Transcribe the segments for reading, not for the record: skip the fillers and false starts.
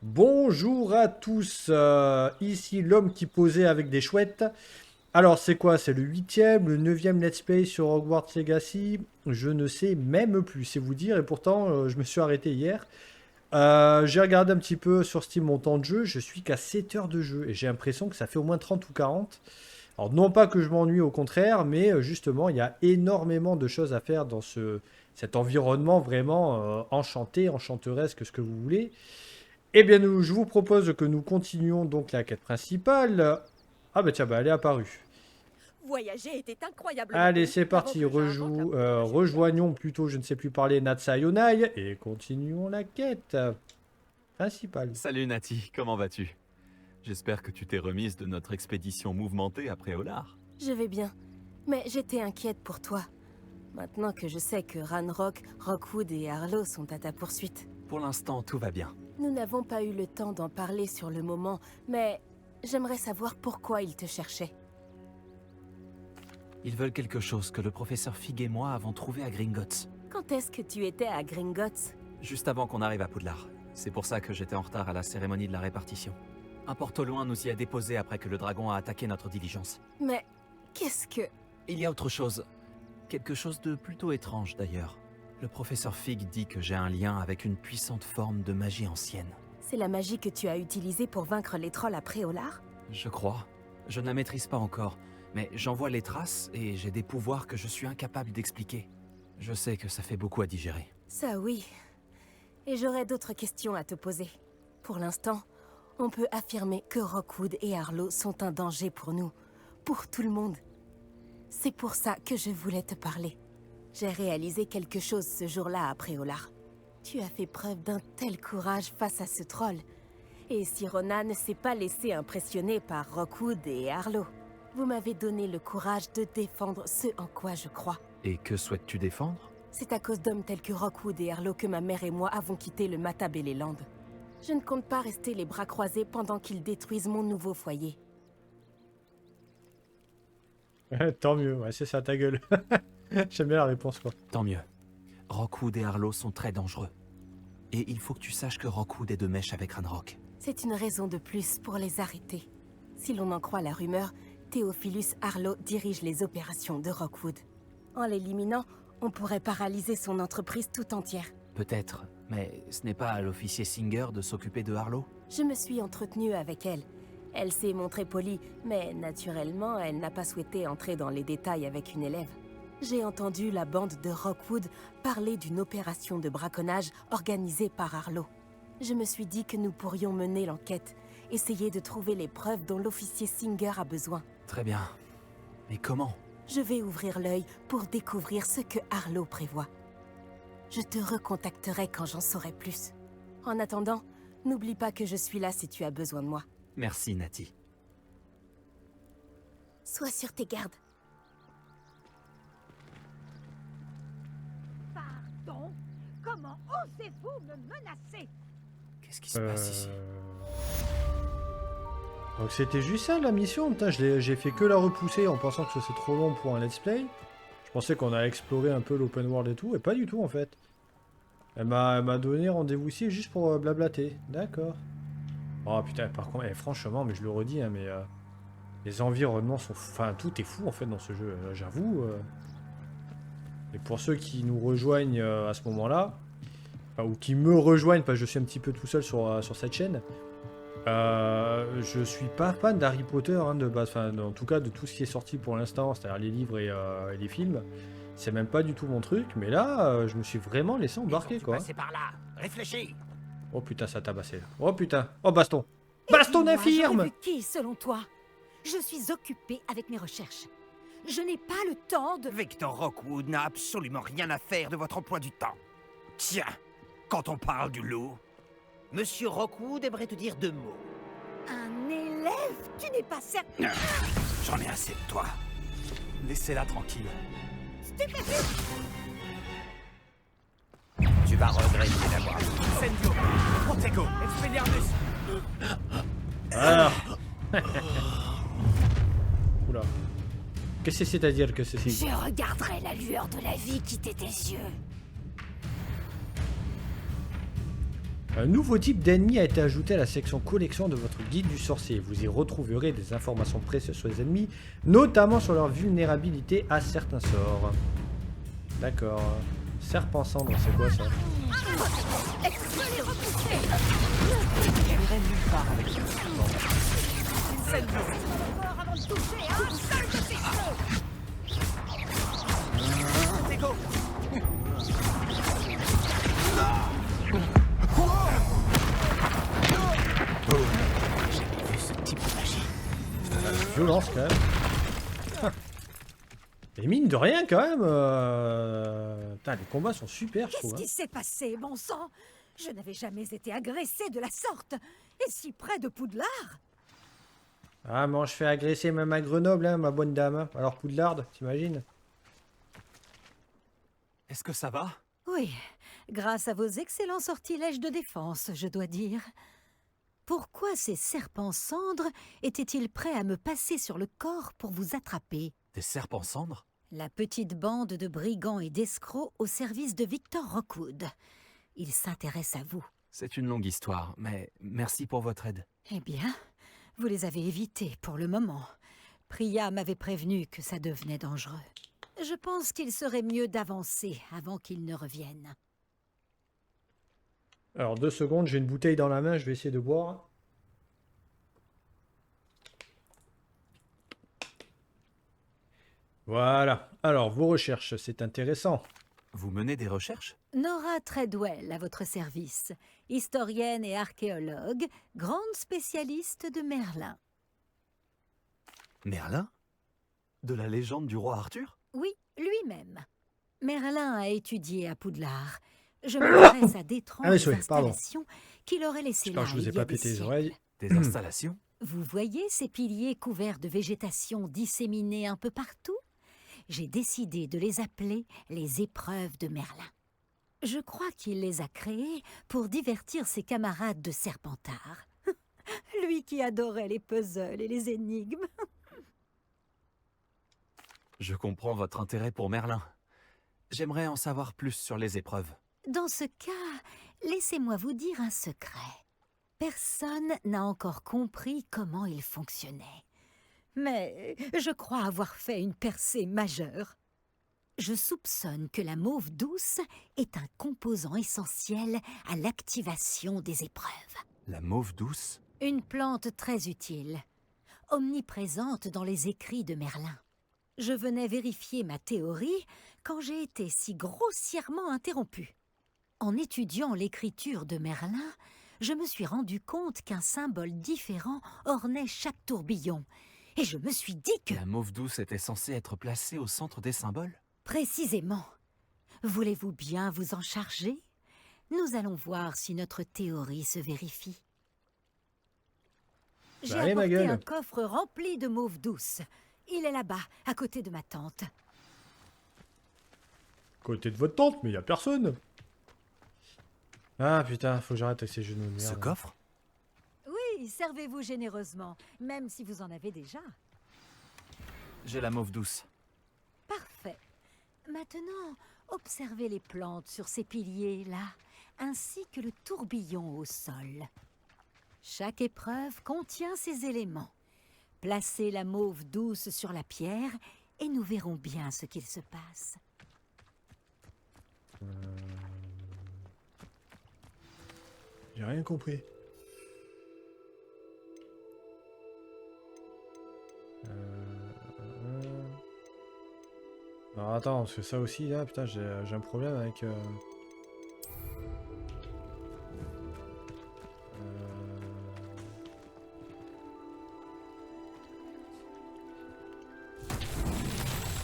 Bonjour à tous, ici l'homme qui posait avec des chouettes. Alors c'est quoi? C'est le huitième, le neuvième let's play sur Hogwarts Legacy. Je ne sais même plus, c'est vous dire, et pourtant je me suis arrêté hier. J'ai regardé un petit peu sur Steam mon temps de jeu, je suis qu'à 7 heures de jeu, et j'ai l'impression que ça fait au moins 30 ou 40. Alors non pas que je m'ennuie, au contraire, mais justement il y a énormément de choses à faire dans cet environnement vraiment enchanté, enchanteresque, ce que vous voulez. Eh bien, je vous propose que nous continuions donc la quête principale. Ah bah tiens, bah elle est apparue. Voyager était incroyablement Allez, cool, c'est avant parti. que j'invente la pompe à machine à voyager. Rejoignons plutôt, je ne sais plus parler, Natsa Yonai et continuons la quête principale. Salut Nati, comment vas-tu? J'espère que tu t'es remise de notre expédition mouvementée après Olar. Je vais bien, mais j'étais inquiète pour toi. Maintenant que je sais que Ranrock, Rockwood et Harlow sont à ta poursuite. Pour l'instant, tout va bien. Nous n'avons pas eu le temps d'en parler sur le moment, mais j'aimerais savoir pourquoi ils te cherchaient. Ils veulent quelque chose que le professeur Fig et moi avons trouvé à Gringotts, Quand est-ce que tu étais à Gringotts? juste avant qu'on arrive à Poudlard. C'est pour ça que j'étais en retard à la cérémonie de la répartition. Un porte au loin nous y a déposé après que le dragon a attaqué notre diligence. Mais qu'est-ce que... Il y a autre chose. Quelque chose de plutôt étrange d'ailleurs. Le professeur Fig dit que j'ai un lien avec une puissante forme de magie ancienne. C'est la magie que tu as utilisée pour vaincre les trolls après Olar? Je crois. Je ne la maîtrise pas encore, mais j'en vois les traces et j'ai des pouvoirs que je suis incapable d'expliquer. Je sais que ça fait beaucoup à digérer. Ça oui. Et j'aurais d'autres questions à te poser. Pour l'instant, on peut affirmer que Rockwood et Harlow sont un danger pour nous, pour tout le monde. C'est pour ça que je voulais te parler. J'ai réalisé quelque chose ce jour-là après Olar. Tu as fait preuve d'un tel courage face à ce troll. Et Sirona ne s'est pas laissé impressionner par Rockwood et Harlow. Vous m'avez donné le courage de défendre ce en quoi je crois. Et que souhaites-tu défendre? C'est à cause d'hommes tels que Rockwood et Harlow que ma mère et moi avons quitté le Matabeleland. Je ne compte pas rester les bras croisés pendant qu'ils détruisent mon nouveau foyer. Tant mieux, ouais, c'est ça, ta gueule. J'aime bien la réponse, quoi. Tant mieux. Rockwood et Harlow sont très dangereux. Et il faut que tu saches que Rockwood est de mèche avec Ranrock. C'est une raison de plus pour les arrêter. Si l'on en croit la rumeur, Theophilus Harlow dirige les opérations de Rockwood. En l'éliminant, on pourrait paralyser son entreprise tout entière. Peut-être, mais ce n'est pas à l'officier Singer de s'occuper de Harlow? Je me suis entretenue avec elle. Elle s'est montrée polie, mais naturellement, elle n'a pas souhaité entrer dans les détails avec une élève. J'ai entendu la bande de Rockwood parler d'une opération de braconnage organisée par Harlow. Je me suis dit que nous pourrions mener l'enquête, essayer de trouver les preuves dont l'officier Singer a besoin. Très bien. Mais comment? Je vais ouvrir l'œil pour découvrir ce que Harlow prévoit. Je te recontacterai quand j'en saurai plus. En attendant, n'oublie pas que je suis là si tu as besoin de moi. Merci, Nati. Sois sur tes gardes. Pardon? Comment osez-vous me menacer? Qu'est-ce qui se passe ici? Donc c'était juste ça la mission. Putain, j'ai fait que la repousser en pensant que c'est trop long pour un let's play. Je pensais qu'on allait explorer un peu l'open world et tout, et pas du tout en fait. Elle m'a donné rendez-vous ici juste pour blablater. D'accord. Oh putain, par contre, franchement, mais je le redis, hein, mais les environnements sont... Enfin, tout est fou en fait dans ce jeu, j'avoue. Et pour ceux qui nous rejoignent à ce moment-là, enfin, ou qui me rejoignent, parce que je suis un petit peu tout seul sur cette chaîne, je suis pas fan d'Harry Potter hein, de base, enfin, en tout cas de tout ce qui est sorti pour l'instant, c'est-à-dire les livres et les films. C'est même pas du tout mon truc, mais là, je me suis vraiment laissé embarquer, quoi. Passez par là, réfléchis. Oh putain, ça tabassé là. Oh putain. Oh baston. Baston Dis-moi, infirme. j'aurais vu qui, selon toi? Je suis occupée avec mes recherches. Je n'ai pas le temps de... Victor Rockwood n'a absolument rien à faire de votre emploi du temps. Tiens, quand on parle du loup, Monsieur Rockwood aimerait te dire 2 mots. Un élève? Tu n'es pas certain... J'en ai assez de toi. Laissez-la tranquille. Tu vas regretter d'avoir... Sendio, Protego, Expelliarmus. Voilà. Oula. Qu'est-ce que c'est-à-dire que ceci? Je regarderai la lueur de la vie quitter tes yeux. Un nouveau type d'ennemi a été ajouté à la section collection de votre guide du sorcier. Vous y retrouverez des informations précieuses sur les ennemis, notamment sur leur vulnérabilité à certains sorts. D'accord. Serpent cendre, c'est quoi ça? J'irai nulle part avec ça. Violence quand même. Et mine de rien quand même. Putain, les combats sont super, je Qu'est-ce trouve. qui s'est passé, bon sang? Je n'avais jamais été agressée de la sorte. Et si près de Poudlard? Ah, mais je fais agresser même à Grenoble, hein, ma bonne dame. Hein. Alors Poudlard, t'imagines? Est-ce que ça va? Oui, grâce à vos excellents sortilèges de défense, je dois dire. Pourquoi ces serpents cendres étaient-ils prêts à me passer sur le corps pour vous attraper? Des serpents cendres? La petite bande de brigands et d'escrocs au service de Victor Rockwood. Ils s'intéressent à vous. C'est une longue histoire, mais merci pour votre aide. Eh bien, vous les avez évités pour le moment. Priya m'avait prévenu que ça devenait dangereux. Je pense qu'il serait mieux d'avancer avant qu'ils ne reviennent. Alors 2 secondes, j'ai une bouteille dans la main, je vais essayer de boire. Voilà. Alors vos recherches, c'est intéressant. Vous menez des recherches? Nora Treadwell à votre service, historienne et archéologue, grande spécialiste de Merlin. Merlin? De la légende du roi Arthur? Oui, lui-même. Merlin a étudié à Poudlard. Je m'intéresse à d'étranges installations qu'il aurait laissées là J'espère que je vous ai il y a pas des pété les siècles. oreilles. Des installations? Vous voyez ces piliers couverts de végétation disséminés un peu partout? J'ai décidé de les appeler les épreuves de Merlin. Je crois qu'il les a créées pour divertir ses camarades de Serpentard. Lui qui adorait les puzzles et les énigmes. Je comprends votre intérêt pour Merlin. J'aimerais en savoir plus sur les épreuves. Dans ce cas, laissez-moi vous dire un secret. Personne n'a encore compris comment il fonctionnait. Mais je crois avoir fait une percée majeure. Je soupçonne que la mauve douce est un composant essentiel à l'activation des épreuves. La mauve douce? Une plante très utile, omniprésente dans les écrits de Merlin. Je venais vérifier ma théorie quand j'ai été si grossièrement interrompue. En étudiant l'écriture de Merlin, je me suis rendu compte qu'un symbole différent ornait chaque tourbillon. Et je me suis dit que... La mauve douce était censée être placée au centre des symboles? Précisément. Voulez-vous bien vous en charger? Nous allons voir si notre théorie se vérifie. J'ai allez, ma apporté gueule. un coffre rempli de mauve douce. Il est là-bas, à côté de ma tante. Côté de votre tante, mais y a personne. Ah putain, faut que j'arrête avec ces genoux de merde. Ce coffre? Oui, servez-vous généreusement, même si vous en avez déjà. J'ai la mauve douce. Parfait. Maintenant, observez les plantes sur ces piliers-là, ainsi que le tourbillon au sol. Chaque épreuve contient ces éléments. Placez la mauve douce sur la pierre et nous verrons bien ce qu'il se passe. J'ai rien compris. Alors attends, parce que ça aussi là, putain, j'ai un problème avec...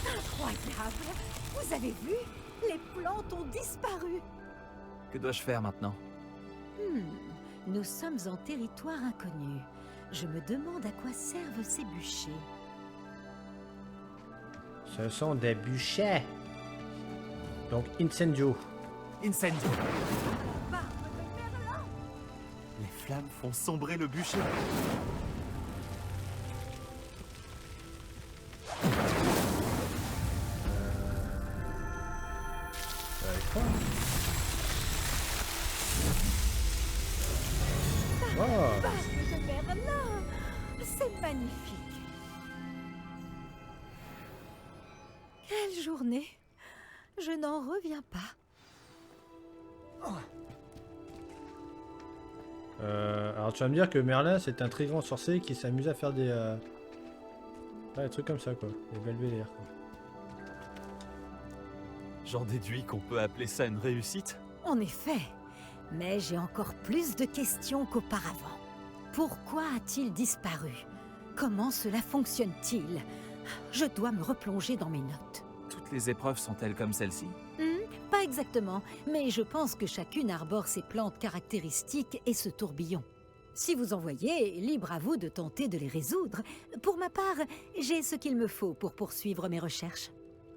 Incroyable! Vous avez vu? Les plantes ont disparu! Que dois-je faire maintenant? Nous sommes en territoire inconnu. Je me demande à quoi servent ces bûchers. Ce sont des bûchers. Donc incendio. Incendio! Les flammes font sombrer le bûcher. Ah, Barbe de Merlin! C'est magnifique! Quelle journée! Je n'en reviens pas. alors tu vas me dire que Merlin c'est un très grand sorcier qui s'amuse à faire des trucs comme ça quoi, des belvédères quoi. J'en déduis qu'on peut appeler ça une réussite. En effet, mais j'ai encore plus de questions qu'auparavant. Pourquoi a-t-il disparu? Comment cela fonctionne-t-il? Je dois me replonger dans mes notes. Toutes les épreuves sont-elles comme celle-ci? Pas exactement, mais je pense que chacune arbore ses plantes caractéristiques et ce tourbillon. Si vous en voyez, libre à vous de tenter de les résoudre. Pour ma part, j'ai ce qu'il me faut pour poursuivre mes recherches.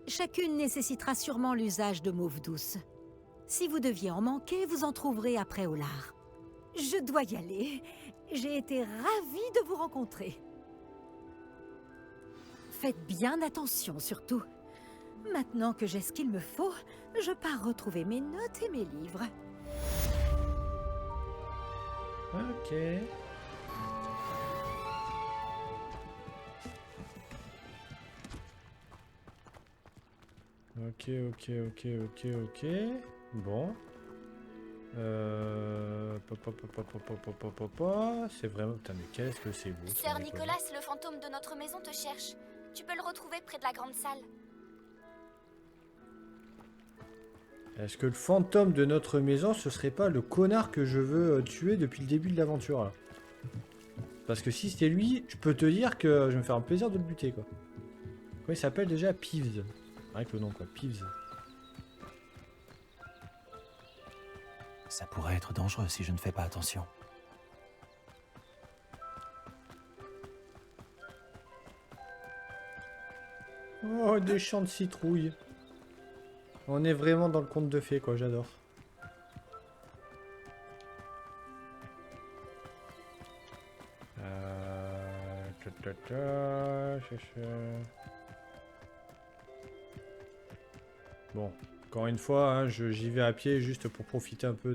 Chacune nécessitera sûrement l'usage de mauve douce. Si vous deviez en manquer, vous en trouverez après au lard. Je dois y aller. J'ai été ravie de vous rencontrer. Faites bien attention, surtout. Maintenant que j'ai ce qu'il me faut, je pars retrouver mes notes et mes livres. Ok. Ok. Bon. C'est vraiment... Putain, mais qu'est-ce que c'est beau. Sœur Nicolas, le fantôme de notre maison te cherche. Tu peux le retrouver près de la grande salle. Est-ce que le fantôme de notre maison, ce serait pas le connard que je veux tuer depuis le début de l'aventure là? Parce que si c'était lui, je peux te dire que je vais me faire un plaisir de le buter quoi. Quoi il s'appelle déjà? Peeves. Rien que le nom quoi, Peeves. Ça pourrait être dangereux si je ne fais pas attention. Oh, des champs de citrouilles. On est vraiment dans le conte de fées quoi, j'adore. Bon, encore une fois, hein, j'y vais à pied juste pour profiter un peu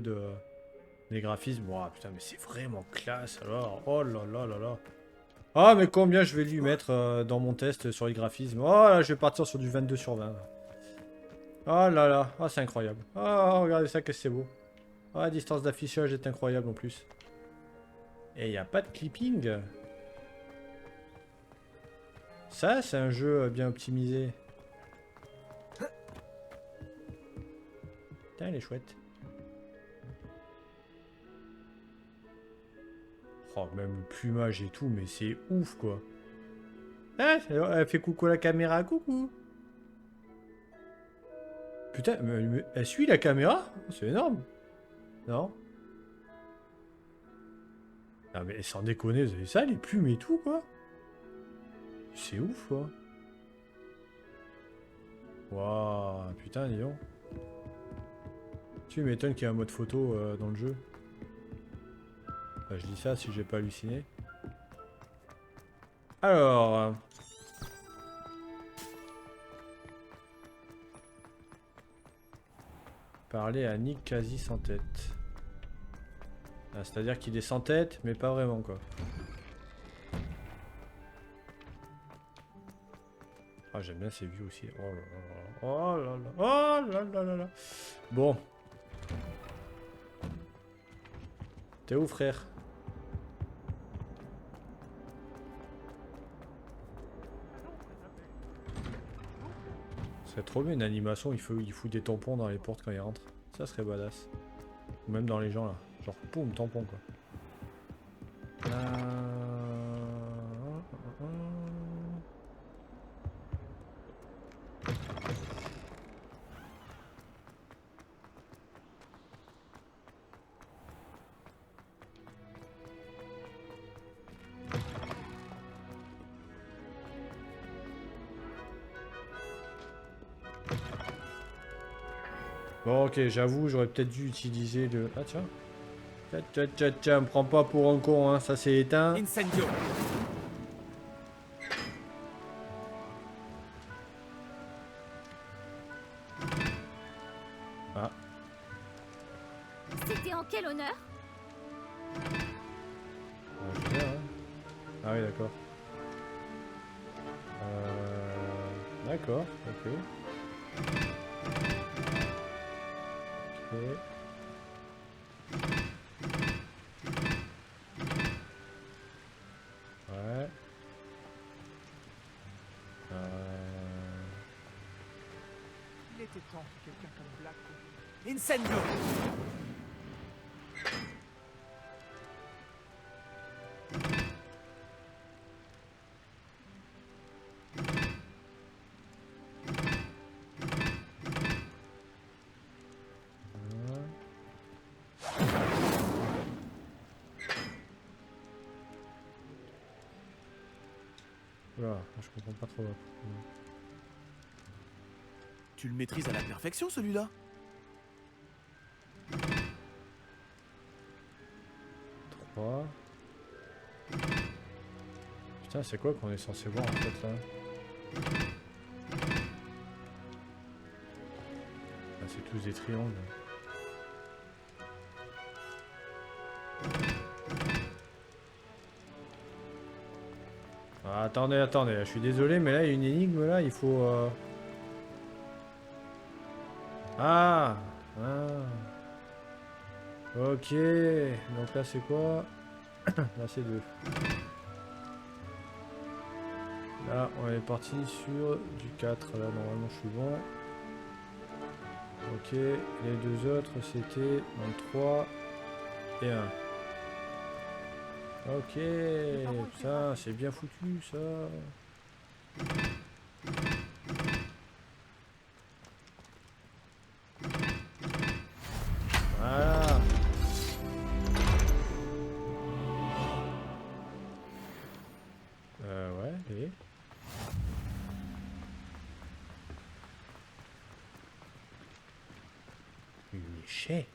des graphismes. Oh, putain, mais c'est vraiment classe alors. Oh là là là là. Ah, mais combien je vais lui mettre dans mon test sur les graphismes. Oh là, je vais partir sur du 22 sur 20. Là. Oh là là, oh, c'est incroyable. Oh, regardez ça, que c'est beau. Oh, la distance d'affichage est incroyable en plus. Et il n'y a pas de clipping. Ça, c'est un jeu bien optimisé. Putain, elle est chouette. Oh, même le plumage et tout, mais c'est ouf, quoi. Ah, elle fait coucou à la caméra, coucou. Putain, mais elle suit la caméra? C'est énorme. Non? Ah, mais sans déconner, vous avez ça, les plumes et tout, quoi? C'est ouf, quoi. Waouh, putain, dis donc. Tu m'étonnes qu'il y ait un mode photo dans le jeu. Enfin, je dis ça si j'ai pas halluciné. Alors... Parler à Nick quasi sans tête. Ah, c'est-à-dire qu'il est sans tête, mais pas vraiment, quoi. Ah, j'aime bien ces vues aussi. Oh là là. Oh là là. Oh là là là là. Bon. T'es où, frère? Ce serait trop bien une animation, il fout des tampons dans les portes quand il rentre. Ça serait badass. Ou même dans les gens là. Genre, poum, tampon quoi. Bon, ok, j'avoue, j'aurais peut-être dû utiliser le... Ah, tiens. Tiens, me prends pas pour un con, hein, ça s'est éteint. Incendio. Ah. C'était en quel honneur? Ah oui, d'accord. D'accord, ok. Ok. Ouais. Il était temps que quelqu'un comme Black... Incendio! Oula, je comprends pas trop. Tu le maîtrises à la perfection, celui-là? Trois. Putain, c'est quoi qu'on est censé voir en fait là? Ah, c'est tous des triangles. Ah, attendez, attendez, je suis désolé, mais là il y a une énigme là, il faut. Ah, ah. Ok, donc là c'est quoi? Là c'est 2. Là on est parti sur du 4, là normalement je suis bon. Ok, les deux autres c'était 23 et 1. Ok, putain c'est bien foutu ça. Voilà. Ouais, et... Une échelle.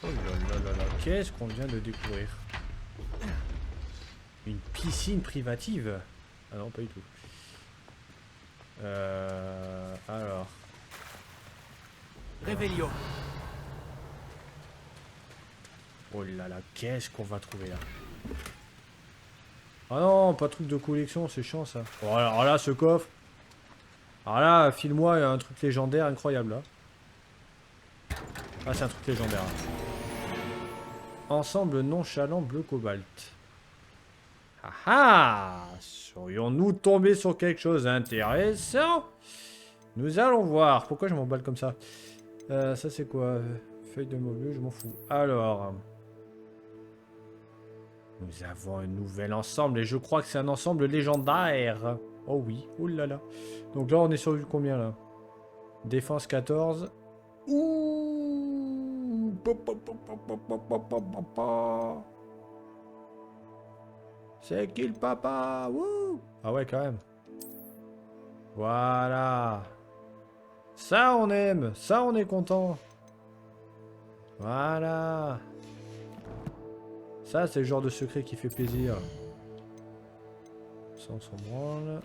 Oh là là là là, qu'est-ce qu'on vient de découvrir? Une piscine privative? Ah non, pas du tout. Alors... Revelio. Oh là là, qu'est-ce qu'on va trouver là? Ah non, pas de truc de collection, c'est chiant ça. Bon, alors là, ce coffre... Alors là, file-moi un truc légendaire incroyable là. Ah, c'est un truc légendaire. Ensemble nonchalant bleu cobalt. Ah ah! Serions-nous tombés sur quelque chose d'intéressant? Nous allons voir. Pourquoi je m'emballe comme ça? Ça c'est quoi? Feuille de mot bleu, je m'en fous. Alors... Nous avons un nouvel ensemble et je crois que c'est un ensemble légendaire. Oh oui, oh là là. Donc là on est sur du combien là? Défense 14. Ouh. C'est qui le papa? Wouh. Ah ouais quand même. Voilà. Ça on aime, ça on est content. Voilà. Ça c'est le genre de secret qui fait plaisir. Ça on s'en branle.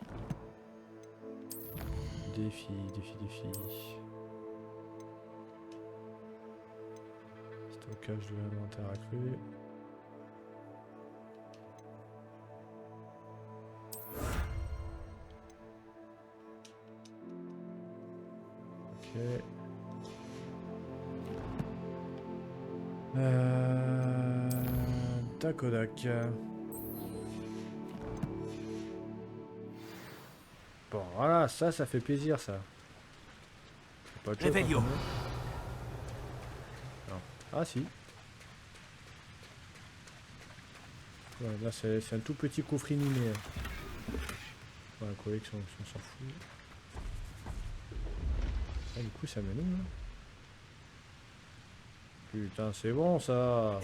Défi, défi, défi. Stockage de l'inventaire accru. Ok. Takodak. Bon, voilà, ça fait plaisir, ça. Pas de chose, Revelio. hein, non. Ah, si. Ouais, là, c'est un tout petit coffret minier. Ouais, collection, on s'en fout. Ah, du coup, ça mène où, là? Putain, c'est bon, ça.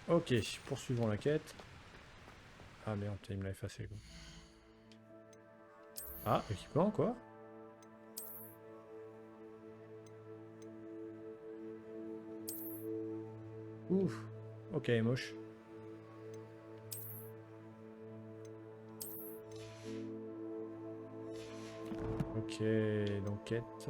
Ok, poursuivons la quête. Ah merde, il me l'a effacé, quoi. Ah, équipement, quoi. Ouf. Ok, moche. Ok, donc quête.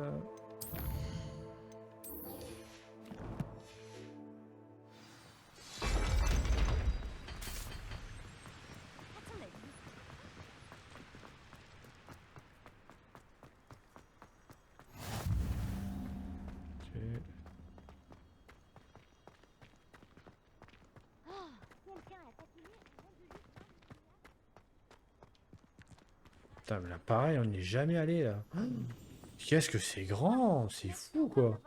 Putain, mais là, pareil, on n'y est jamais allé, là. Qu'est-ce que c'est grand? C'est fou, quoi.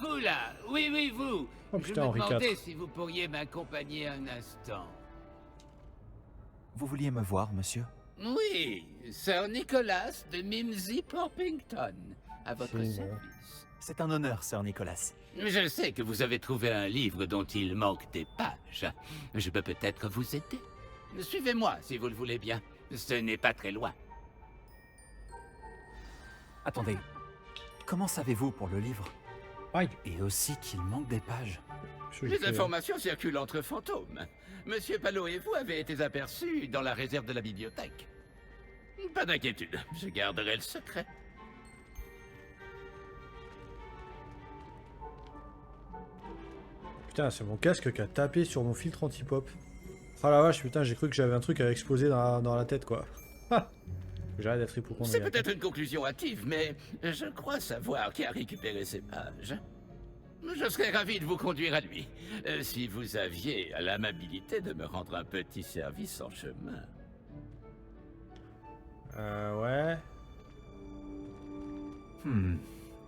Vous là, oui, vous. Oh, Je putain, me Henri demandais IV. si vous pourriez m'accompagner un instant. Vous vouliez me voir, monsieur? Oui, Sir Nicholas de Mimsy Porpington, à votre C'est service. C'est un honneur, Sir Nicholas. Je sais que vous avez trouvé un livre dont il manque des pages. Je peux peut-être vous aider. Suivez-moi, si vous le voulez bien. Ce n'est pas très loin. Attendez, comment savez-vous pour le livre? Aïe. Et aussi qu'il manque des pages. Les informations circulent entre fantômes. Monsieur Palot et vous avez été aperçus dans la réserve de la bibliothèque. Pas d'inquiétude, je garderai le secret. Putain, c'est mon casque qui a tapé sur mon filtre anti-pop. Ah la vache, putain, j'ai cru que j'avais un truc à exploser dans la tête, quoi. Ah, j'arrête d'être C'est hypochondriaque. peut-être une conclusion hâtive, mais je crois savoir qui a récupéré ces pages. Je serais ravi de vous conduire à lui, si vous aviez l'amabilité de me rendre un petit service en chemin. Ouais.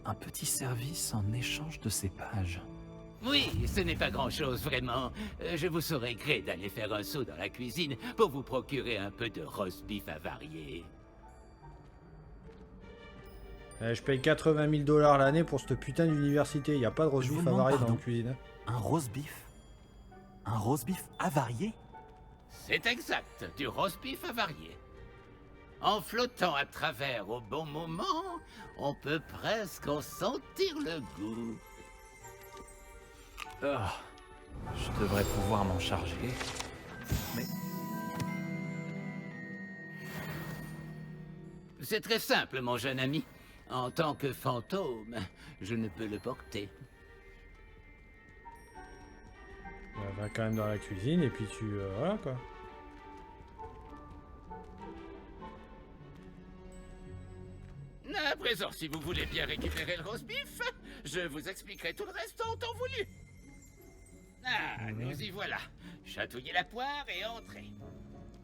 Un petit service en échange de ces pages. Oui, ce n'est pas grand-chose, vraiment. Je vous saurais gré d'aller faire un saut dans la cuisine pour vous procurer un peu de roast beef avarié. Je paye 80 000 $ l'année pour cette putain d'université. Y a pas de roast Je vous beef demande avarié dans pardon. la cuisine. Hein. Un roast beef? Un roast beef avarié? C'est exact, du roast beef avarié. En flottant à travers au bon moment, on peut presque en sentir le goût. Ah, je devrais pouvoir m'en charger. Mais C'est très simple, mon jeune ami. En tant que fantôme, je ne peux le porter. Va quand même dans la cuisine et puis tu... voilà, quoi. À présent, si vous voulez bien récupérer le roast beef, je vous expliquerai tout le reste en temps voulu. Ah, nous y voilà. Chatouillez la poire et entrez.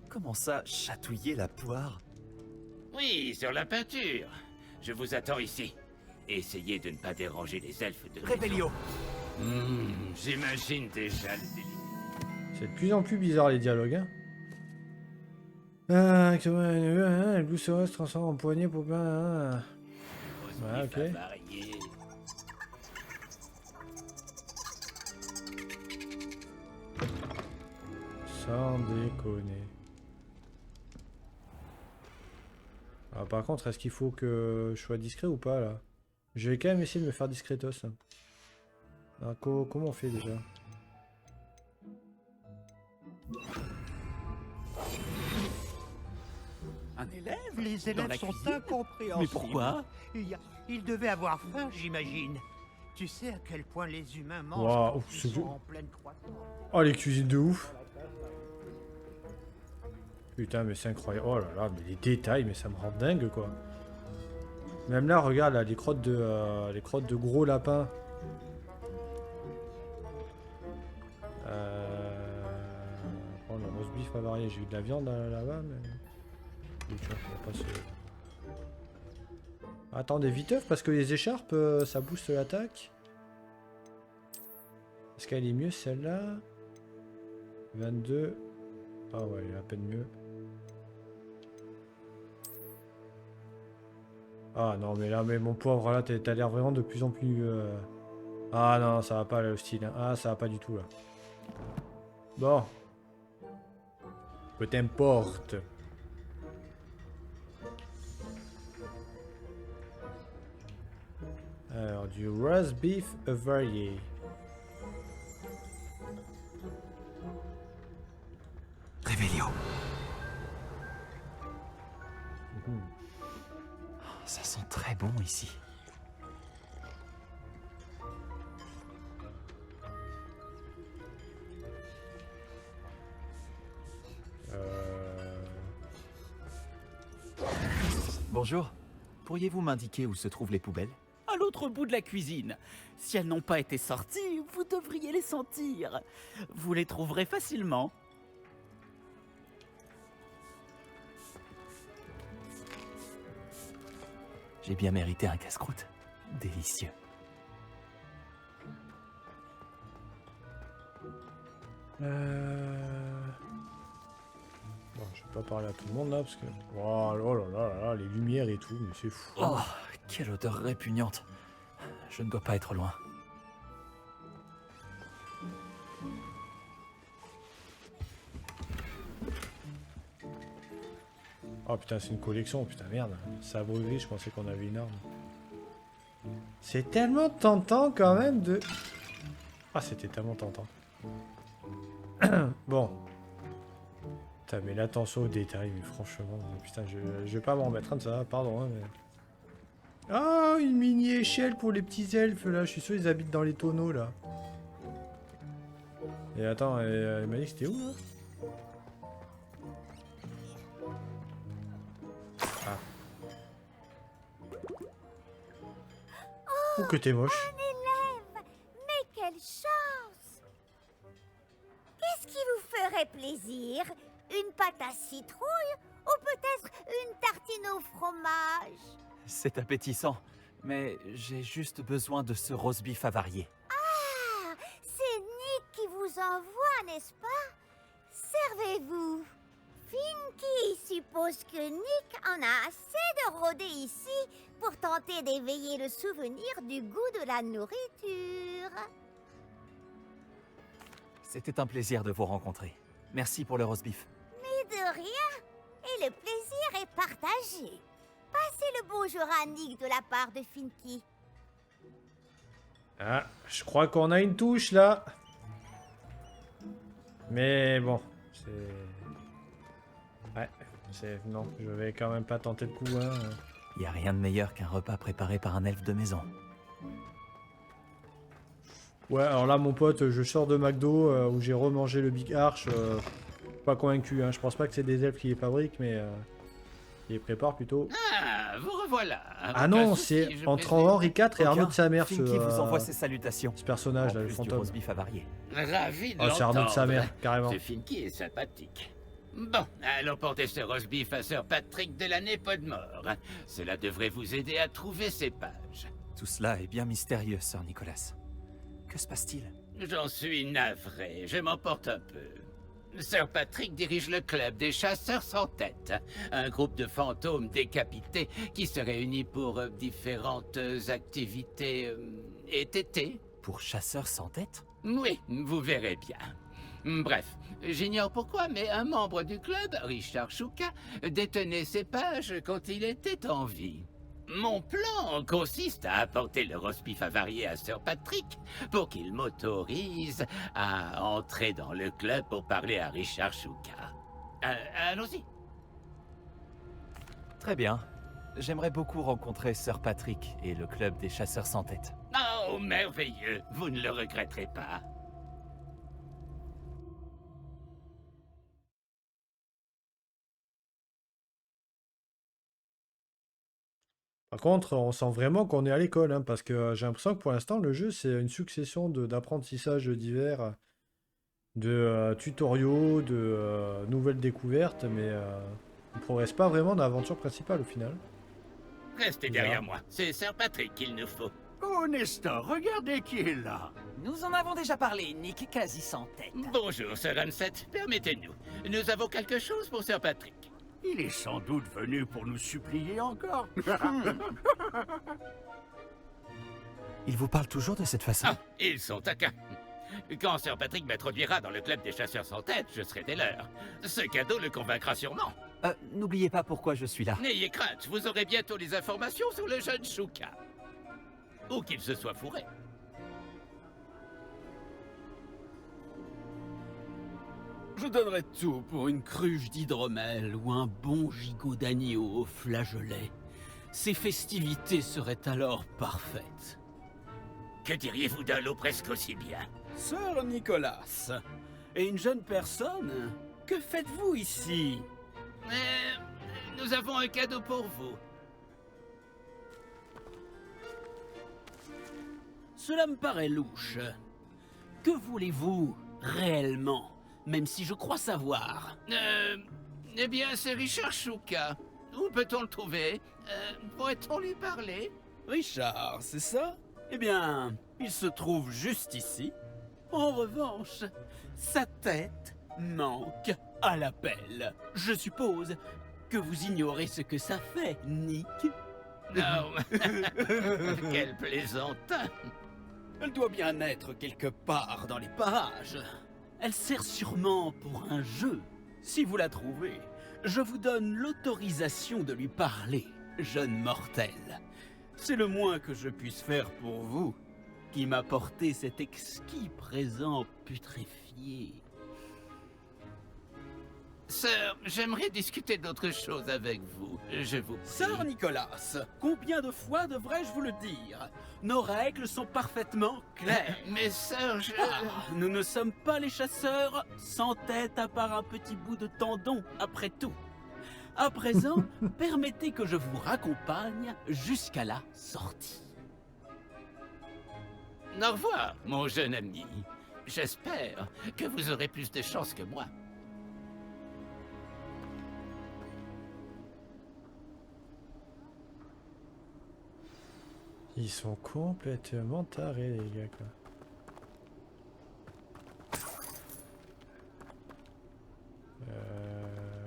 comment ça, chatouiller la poire? Oui, sur la peinture. Je vous attends ici. Essayez de ne pas déranger les elfes de Réveillon! J'imagine déjà le délit. C'est de plus en plus bizarre les dialogues. Hein. Ah, le Gloucéros se transforme en poignée pour plein. Roast Ouais, beef ok. avarié. Sans déconner. Ah, par contre, est-ce qu'il faut que je sois discret ou pas là? Je vais quand même essayer de me faire discretos. Hein. Ah, comment on fait déjà? Un élève? Les Dans élèves la sont cuisine? incompréhensibles. Mais pourquoi? Il devait avoir faim, j'imagine. Tu sais à quel point les humains mangent Waouh, quand c'est ils sont beau. en pleine croissance. Oh, les cuisines de ouf! Putain, mais c'est incroyable. Oh là là, mais les détails, mais ça me rend dingue quoi. Même là, regarde là, les crottes de gros lapins. Oh, le roast beef pas varié. J'ai eu de la viande là-bas, mais. Oui, tiens, on va pas se- Attendez, viteuf, parce que les écharpes, ça booste l'attaque. Est-ce qu'elle est mieux celle-là? 22. Ah ouais, elle est à peine mieux. Ah non, mais là, mais mon pauvre, là, t'as l'air vraiment de plus en plus... Ah non, ça va pas le style. Hein. Ah, ça va pas du tout là. Bon. Que t'importe. Alors, du roast beef avarié. Réveillon! Ça sent très bon ici. Bonjour. Pourriez-vous m'indiquer où se trouvent les poubelles? À l'autre bout de la cuisine. Si elles n'ont pas été sorties, vous devriez les sentir. Vous les trouverez facilement. J'ai bien mérité un casse-croûte. Délicieux. Bon, je vais pas parler à tout le monde là parce que. Oh là là, les lumières et tout, mais c'est fou. Oh, quelle odeur répugnante. Je ne dois pas être loin. Oh putain, c'est une collection, putain merde. Sabre gris, je pensais qu'on avait une arme. C'est tellement tentant quand même de. Ah, c'était tellement tentant. Bon. Putain, mais l'attention aux détails, mais franchement, putain, je vais pas m'en remettre un de ça, pardon, hein, mais. Ah, une mini-échelle pour les petits elfes, là, je suis sûr ils habitent dans les tonneaux, là. Et attends, elle m'a dit que c'était où, là? Ah. Oh, que t'es moche. Un élève! Mais quelle chance! Qu'est-ce qui vous ferait plaisir? Une pâte à citrouille ou peut-être une tartine au fromage? C'est appétissant, mais j'ai juste besoin de ce roast beef avarié. Ah! C'est Nick qui vous envoie, n'est-ce pas? Servez-vous. Finky suppose que Nick en a assez de rôder ici pour tenter d'éveiller le souvenir du goût de la nourriture. C'était un plaisir de vous rencontrer. Merci pour le roast beef. Mais de rien. Et le plaisir est partagé. Passez le bonjour à Nick de la part de Finky. Ah, je crois qu'on a une touche là. Mais bon, c'est... Ouais, c'est... Non, je vais quand même pas tenter le coup, hein. Y a rien de meilleur qu'un repas préparé par un elfe de maison. Ouais, alors là, mon pote, je sors de McDo où j'ai remangé le Big Arch. Pas convaincu, hein. Je pense pas que c'est des elfes qui les fabriquent, mais... qui les préparent plutôt. Ah, vous revoilà. Ah non, c'est entre Henri IV et Arnaud de sa mère, Finky vous envoie ses salutations. ce personnage là, le Du fantôme. roast beef avarié. Ravi de Oh, c'est Arnaud de sa l'entendre. mère, carrément. Ce Finky est sympathique. Bon, allons porter ce roast beef à Sir Patrick de l'année Podmore. Cela devrait vous aider à trouver ces pages. Tout cela est bien mystérieux, Sir Nicolas. Que se passe-t-il? J'en suis navré, je m'emporte un peu. Sir Patrick dirige le club des chasseurs sans tête, un groupe de fantômes décapités qui se réunit pour différentes activités été. Pour chasseurs sans tête? Oui, vous verrez bien. Bref, j'ignore pourquoi, mais un membre du club, Richard Chouka, détenait ces pages quand il était en vie. Mon plan consiste à apporter le roast beef avarié à Sir Patrick pour qu'il m'autorise à entrer dans le club pour parler à Richard Chouka. Allons-y. Très bien. J'aimerais beaucoup rencontrer Sir Patrick et le club des chasseurs sans tête. Oh, merveilleux. Vous ne le regretterez pas. Par contre, on sent vraiment qu'on est à l'école, hein, parce que j'ai l'impression que pour l'instant, le jeu, c'est une succession d'apprentissages divers, de tutoriaux, de nouvelles découvertes, mais on ne progresse pas vraiment dans l'aventure principale au final. Restez derrière moi. C'est Sir Patrick qu'il nous faut. Oh, Nestor, regardez qui est là. Nous en avons déjà parlé, Nick, quasi sans tête. Bonjour, Sir Ansett. Permettez-nous. Nous avons quelque chose pour Sir Patrick. Il est sans doute venu pour nous supplier encore. Il vous parle toujours de cette façon? Ah, ils sont taquins. Quand Sir Patrick m'introduira dans le club des chasseurs sans tête, je serai des leurs. Ce cadeau le convaincra sûrement. N'oubliez pas pourquoi je suis là. N'ayez crainte, vous aurez bientôt les informations sur le jeune Chouka. Ou qu'il se soit fourré. Je donnerais tout pour une cruche d'hydromel ou un bon gigot d'agneau au flageolet. Ces festivités seraient alors parfaites. Que diriez-vous d'un lot presque aussi bien? Sir Nicolas, et une jeune personne, que faites-vous ici? Nous avons un cadeau pour vous. Cela me paraît louche. Que voulez-vous réellement, même si je crois savoir? Eh bien, c'est Richard Shuka. Où peut-on le trouver? Pourrait-on lui parler? Richard, c'est ça? Eh bien, il se trouve juste ici. En revanche, sa tête manque à l'appel. Je suppose que vous ignorez ce que ça fait, Nick. Non. Quel plaisantin. Elle doit bien être quelque part dans les parages. Elle sert sûrement pour un jeu. Si vous la trouvez, je vous donne l'autorisation de lui parler, jeune mortel. C'est le moins que je puisse faire pour vous, qui m'apportez cet exquis présent putréfié. Sœur, j'aimerais discuter d'autre chose avec vous. Je vous prie. Sœur Nicolas, combien de fois devrais-je vous le dire? Nos règles sont parfaitement claires. Mais sœur, nous ne sommes pas les chasseurs sans tête à part un petit bout de tendon, après tout. À présent, permettez que je vous raccompagne jusqu'à la sortie. Au revoir, mon jeune ami. J'espère que vous aurez plus de chance que moi. Ils sont complètement tarés, les gars, quoi.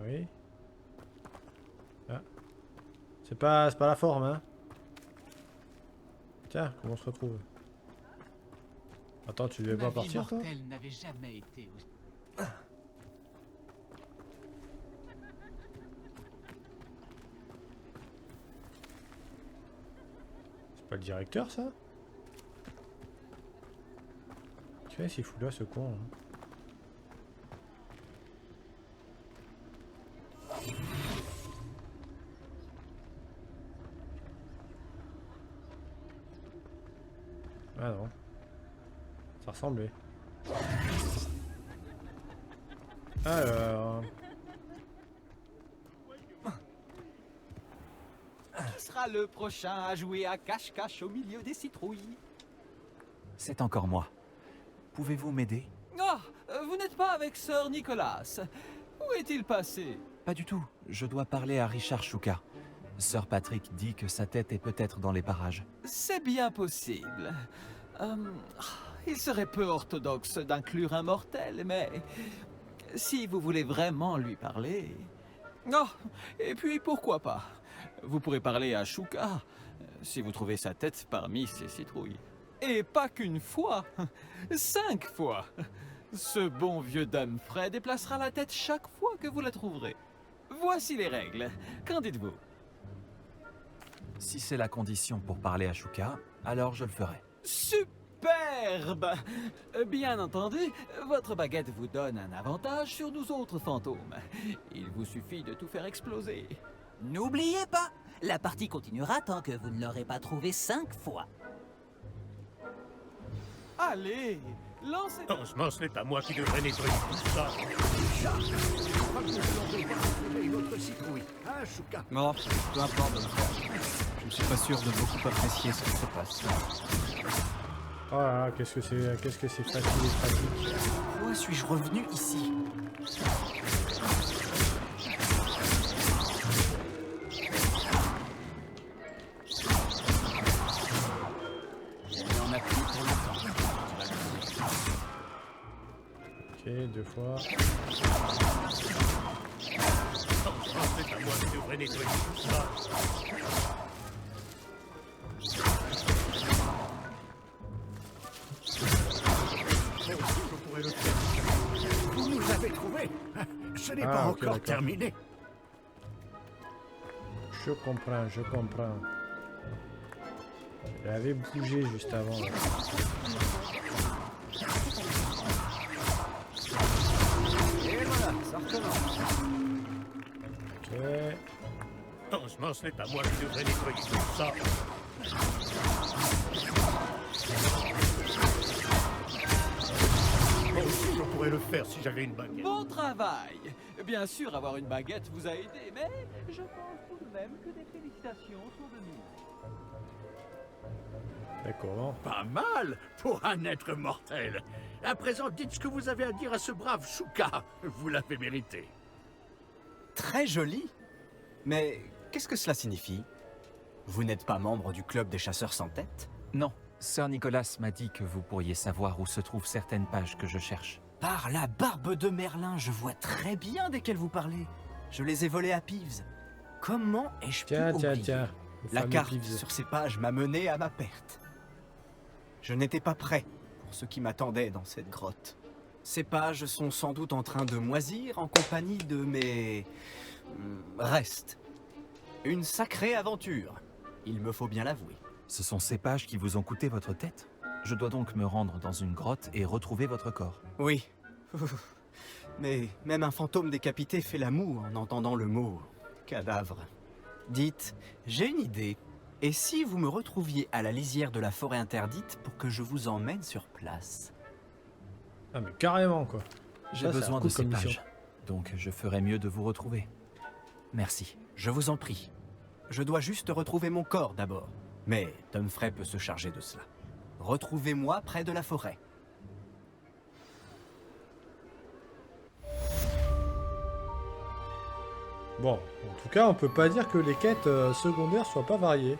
Oui. Ah. C'est pas la forme, hein. Tiens, comment on se retrouve? Attends, tu devais pas partir, toi? n'avait jamais été aussi... C'est pas le directeur, ça? Qu'est-ce qu'il fout là, ce con, hein? Ah non. Ça ressemblait. Alors... Qui sera le prochain à jouer à cache-cache au milieu des citrouilles? C'est encore moi. Pouvez-vous m'aider? Oh, vous n'êtes pas avec Sir Nicolas. Où est-il passé? Pas du tout. Je dois parler à Richard Shuka. Sir Patrick dit que sa tête est peut-être dans les parages. C'est bien possible. Il serait peu orthodoxe d'inclure un mortel, mais si vous voulez vraiment lui parler... Oh, et puis pourquoi pas? Vous pourrez parler à Shuka, si vous trouvez sa tête parmi ces citrouilles. Et pas qu'une fois, 5 fois. Ce bon vieux Dumfrey déplacera la tête chaque fois que vous la trouverez. Voici les règles. Qu'en dites-vous? Si c'est la condition pour parler à Shuka, alors je le ferai. Superbe! Bien entendu, votre baguette vous donne un avantage sur nous autres fantômes. Il vous suffit de tout faire exploser. N'oubliez pas, la partie continuera tant que vous ne l'aurez pas trouvé 5 fois. Allez, lancez... Franchement, ce n'est pas moi qui devrais nettoyer tout ça. Je crois que nous allons devoir trouver une autre citrouille. Hein, Shuka? Non, peu importe. Je ne suis pas sûr de beaucoup apprécier ce qui se passe. Oh là là, qu'est-ce que c'est facile et pratique. Pourquoi suis-je revenu ici? On a plus pour longtemps. Ok, 2 fois. Franchement, c'est pas moi qui devrais nettoyer tout ça. Vous nous avez trouvés. Ce n'est pas encore terminé. Je comprends, je comprends. Il avait bougé juste avant. Là. Et voilà, ça recommence. Ok. Franchement, ce n'est pas moi qui devrais nettoyer tout ça. Moi aussi, je pourrais le faire si j'avais une baguette. Bon travail! Bien sûr, avoir une baguette vous a aidé, mais je pense tout de même que des félicitations sont de mise. D'accord. Pas mal pour un être mortel. À présent, dites ce que vous avez à dire à ce brave Shuka. Vous l'avez mérité. Très joli. Mais qu'est-ce que cela signifie? Vous n'êtes pas membre du club des chasseurs sans tête? Non, Sir Nicholas m'a dit que vous pourriez savoir où se trouvent certaines pages que je cherche. Par la barbe de Merlin, je vois très bien desquelles vous parlez. Je les ai volées à Peeves. Comment ai-je pu oublier? Tiens. La carte sur ces pages m'a mené à ma perte. Je n'étais pas prêt pour ce qui m'attendait dans cette grotte. Ces pages sont sans doute en train de moisir en compagnie de mes... restes. Une sacrée aventure, il me faut bien l'avouer. Ce sont ces pages qui vous ont coûté votre tête? Je dois donc me rendre dans une grotte et retrouver votre corps. Oui. Mais même un fantôme décapité fait la moue en entendant le mot cadavre. Dites, j'ai une idée. Et si vous me retrouviez à la lisière de la forêt interdite pour que je vous emmène sur place? Ah mais carrément quoi. J'ai besoin de ces pages, donc je ferais mieux de vous retrouver. Merci. Je vous en prie. Je dois juste retrouver mon corps d'abord. Mais Humphrey peut se charger de cela. Retrouvez-moi près de la forêt. Bon, en tout cas, on peut pas dire que les quêtes secondaires soient pas variées.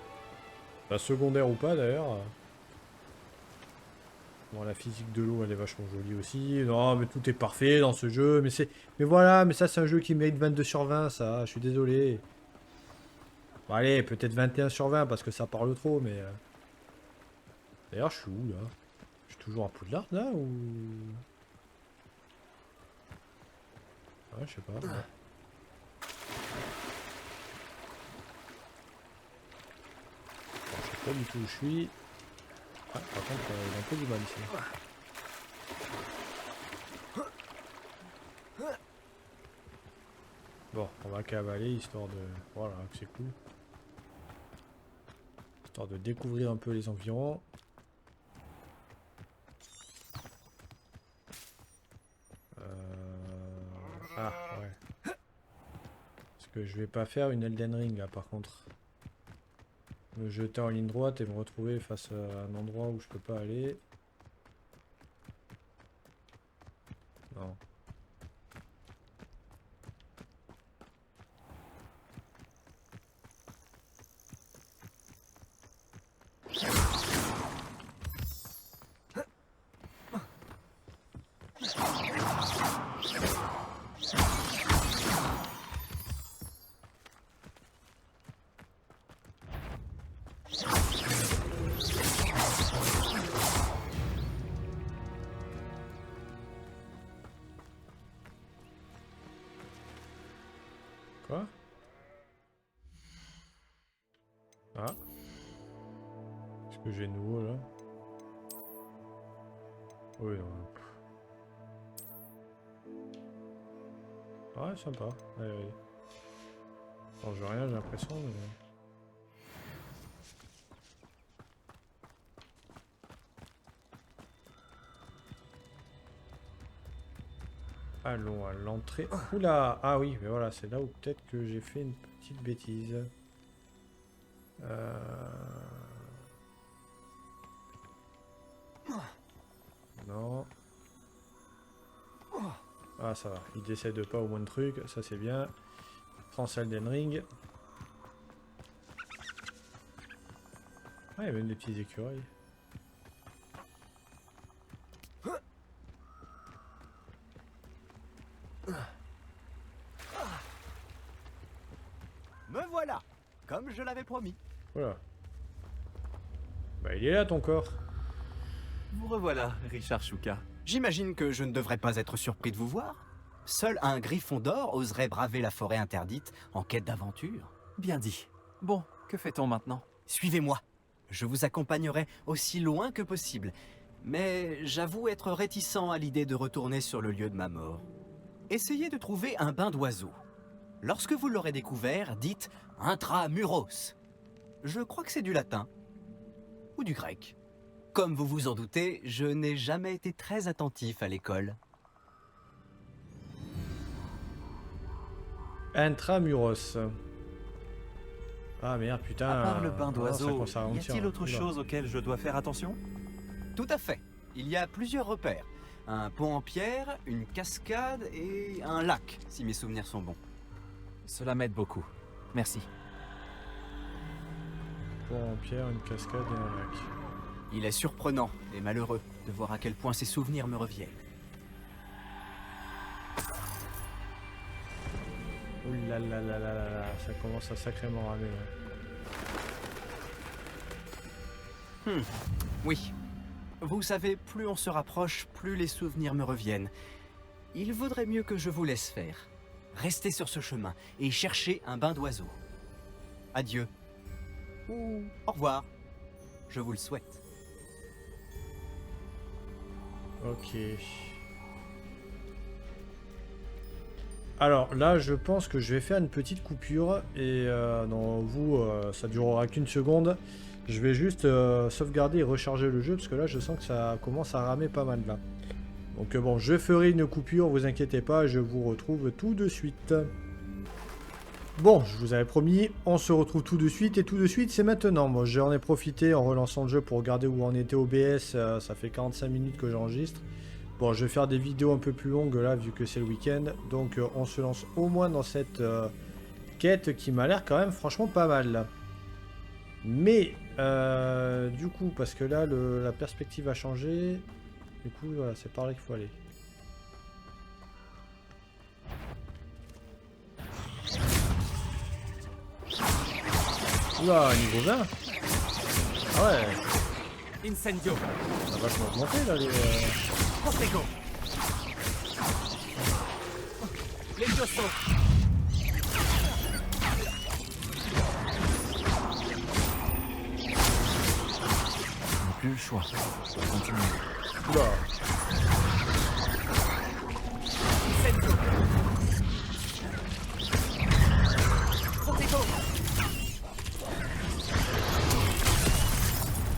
Enfin, secondaire ou pas d'ailleurs. Bon, la physique de l'eau, elle est vachement jolie aussi. Non, mais tout est parfait dans ce jeu. Mais voilà, mais ça, c'est un jeu qui mérite 22 sur 20, ça. Je suis désolé. Bon, allez, peut-être 21 sur 20 parce que ça parle trop, mais... D'ailleurs, je suis où, là? Je suis toujours à Poudlard, là, ou... Ouais, je sais pas. Ouais. Je sais pas du tout où je suis. Ah, par contre, il y a un peu du mal ici. Bon, on va cavaler histoire de... Voilà, c'est cool. Histoire de découvrir un peu les environs. Ah, ouais. Parce que je vais pas faire une Elden Ring, là, par contre. Me jeter en ligne droite et me retrouver face à un endroit où je peux pas aller. Non. Quoi? Ah. Qu'est-ce que j'ai de nouveau là? Oui, non. Ouais, sympa. Allez, allez. Change rien, j'ai l'impression, mais... Allons à l'entrée. Oula! Ah oui, mais voilà, c'est là où peut-être que j'ai fait une petite bêtise. Non. Ah, ça va. Il décède pas au moins de trucs. Ça, c'est bien. France Elden Ring. Ah, il y a même des petits écureuils. Me voilà, comme je l'avais promis. Voilà. Bah, il est là ton corps. Vous revoilà, Richard Shuka. J'imagine que je ne devrais pas être surpris de vous voir. Seul un griffon d'or oserait braver la forêt interdite en quête d'aventure. Bien dit. Bon, que fait-on maintenant? Suivez-moi. Je vous accompagnerai aussi loin que possible. Mais j'avoue être réticent à l'idée de retourner sur le lieu de ma mort. Essayez de trouver un bain d'oiseau. Lorsque vous l'aurez découvert, dites « intramuros ». Je crois que c'est du latin. Ou du grec. Comme vous vous en doutez, je n'ai jamais été très attentif à l'école. Intramuros. Ah merde, putain. À part le bain ça d'oiseau, commence à y ralentir, a-t-il autre oula. chose auquel je dois faire attention? Tout à fait. Il y a plusieurs repères. Un pont en pierre, une cascade et un lac, si mes souvenirs sont bons. Cela m'aide beaucoup. Merci. Pont en pierre, une cascade et un lac. Il est surprenant et malheureux de voir à quel point ces souvenirs me reviennent. Ouh là là là là là là, ça commence à sacrément ramer. Ouais. Oui. Vous savez, plus on se rapproche, plus les souvenirs me reviennent. Il vaudrait mieux que je vous laisse faire. Restez sur ce chemin et cherchez un bain d'oiseau. Adieu. Ou au revoir. Je vous le souhaite. Ok. Alors là, je pense que je vais faire une petite coupure et non, vous, ça durera qu'une seconde. Je vais juste sauvegarder et recharger le jeu parce que là, je sens que ça commence à ramer pas mal là. Donc bon, je ferai une coupure, vous inquiétez pas, je vous retrouve tout de suite. Bon, je vous avais promis, on se retrouve tout de suite et tout de suite, c'est maintenant. Moi, j'en ai profité en relançant le jeu pour regarder où en était OBS. Ça fait 45 minutes que j'enregistre. Bon, je vais faire des vidéos un peu plus longues là, vu que c'est le week-end. Donc, on se lance au moins dans cette quête qui m'a l'air quand même franchement pas mal. Là. Mais, du coup, parce que là, la perspective a changé. Du coup, voilà, c'est par là qu'il faut aller. Oula, niveau 20. Ah ouais. Incendio. Ça va vachement augmenter là les... Protego. Levioso. Plus le choix. Continue. Oula. Incendio. Protego.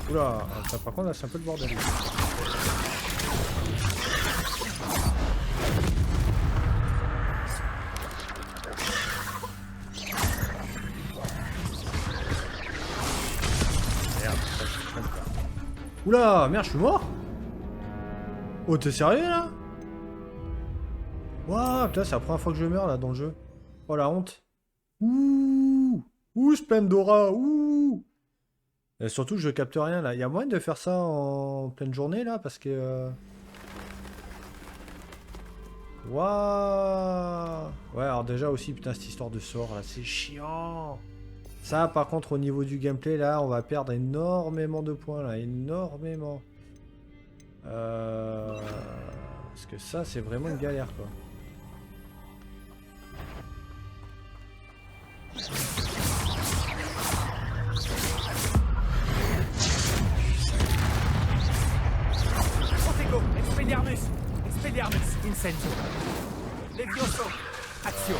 Oula, ça, par contre là c'est un peu le bordel. Merde, ça, je comprends pas. Oula, merde, je suis mort. Oh, t'es sérieux là? Waouh, putain, c'est la première fois que je meurs là dans le jeu. Oh la honte. Ouh, ouh, Splendora, ouh. Et surtout, je capte rien là. Il y a moyen de faire ça en pleine journée là parce que. Waouh! Ouais, alors déjà aussi, putain, cette histoire de sort là, c'est chiant! Ça, par contre, au niveau du gameplay là, on va perdre énormément de points là, énormément. Parce que ça, c'est vraiment une galère quoi. Protego. Expelliarmus. Expelliarmus. Incendio. Levioso. Action.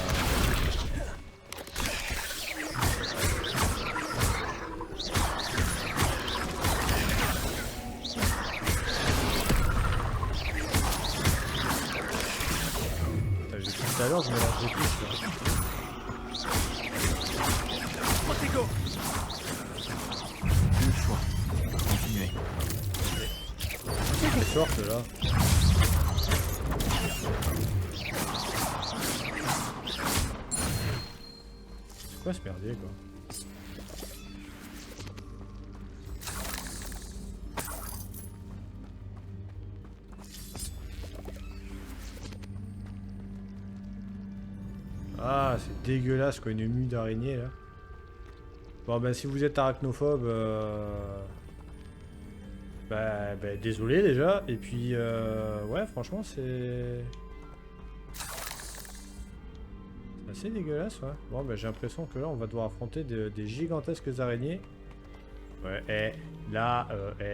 J'ai dit tout à l'heure, je mélangeais plus là. Protego. Plus le choix. Continuez. Quelle sorte là. C'est quoi ce merdier quoi? Ah, c'est dégueulasse quoi, une mue d'araignée là. Bon ben si vous êtes arachnophobe, bah, désolé déjà, et puis ouais franchement c'est assez dégueulasse ouais. Bon bah j'ai l'impression que là on va devoir affronter des gigantesques araignées. Ouais, là,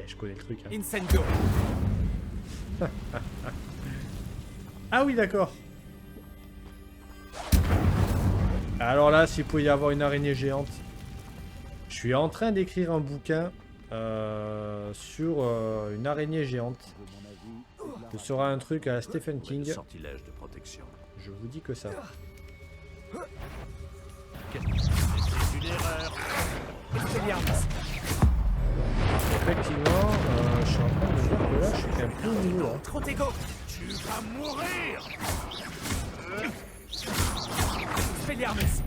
je connais le truc. Hein. Incendio. Ah oui d'accord. Alors là, s'il pouvait y avoir une araignée géante. Je suis en train d'écrire un bouquin sur une araignée géante. Ce sera un truc à Stephen King. Sortilège de protection. Je vous dis que ça. C'est une erreur. Effectivement, je suis en train de me dire que là, je suis quand même plus au niveau là. Trop égo. Tu vas mourir. Expelliarmus.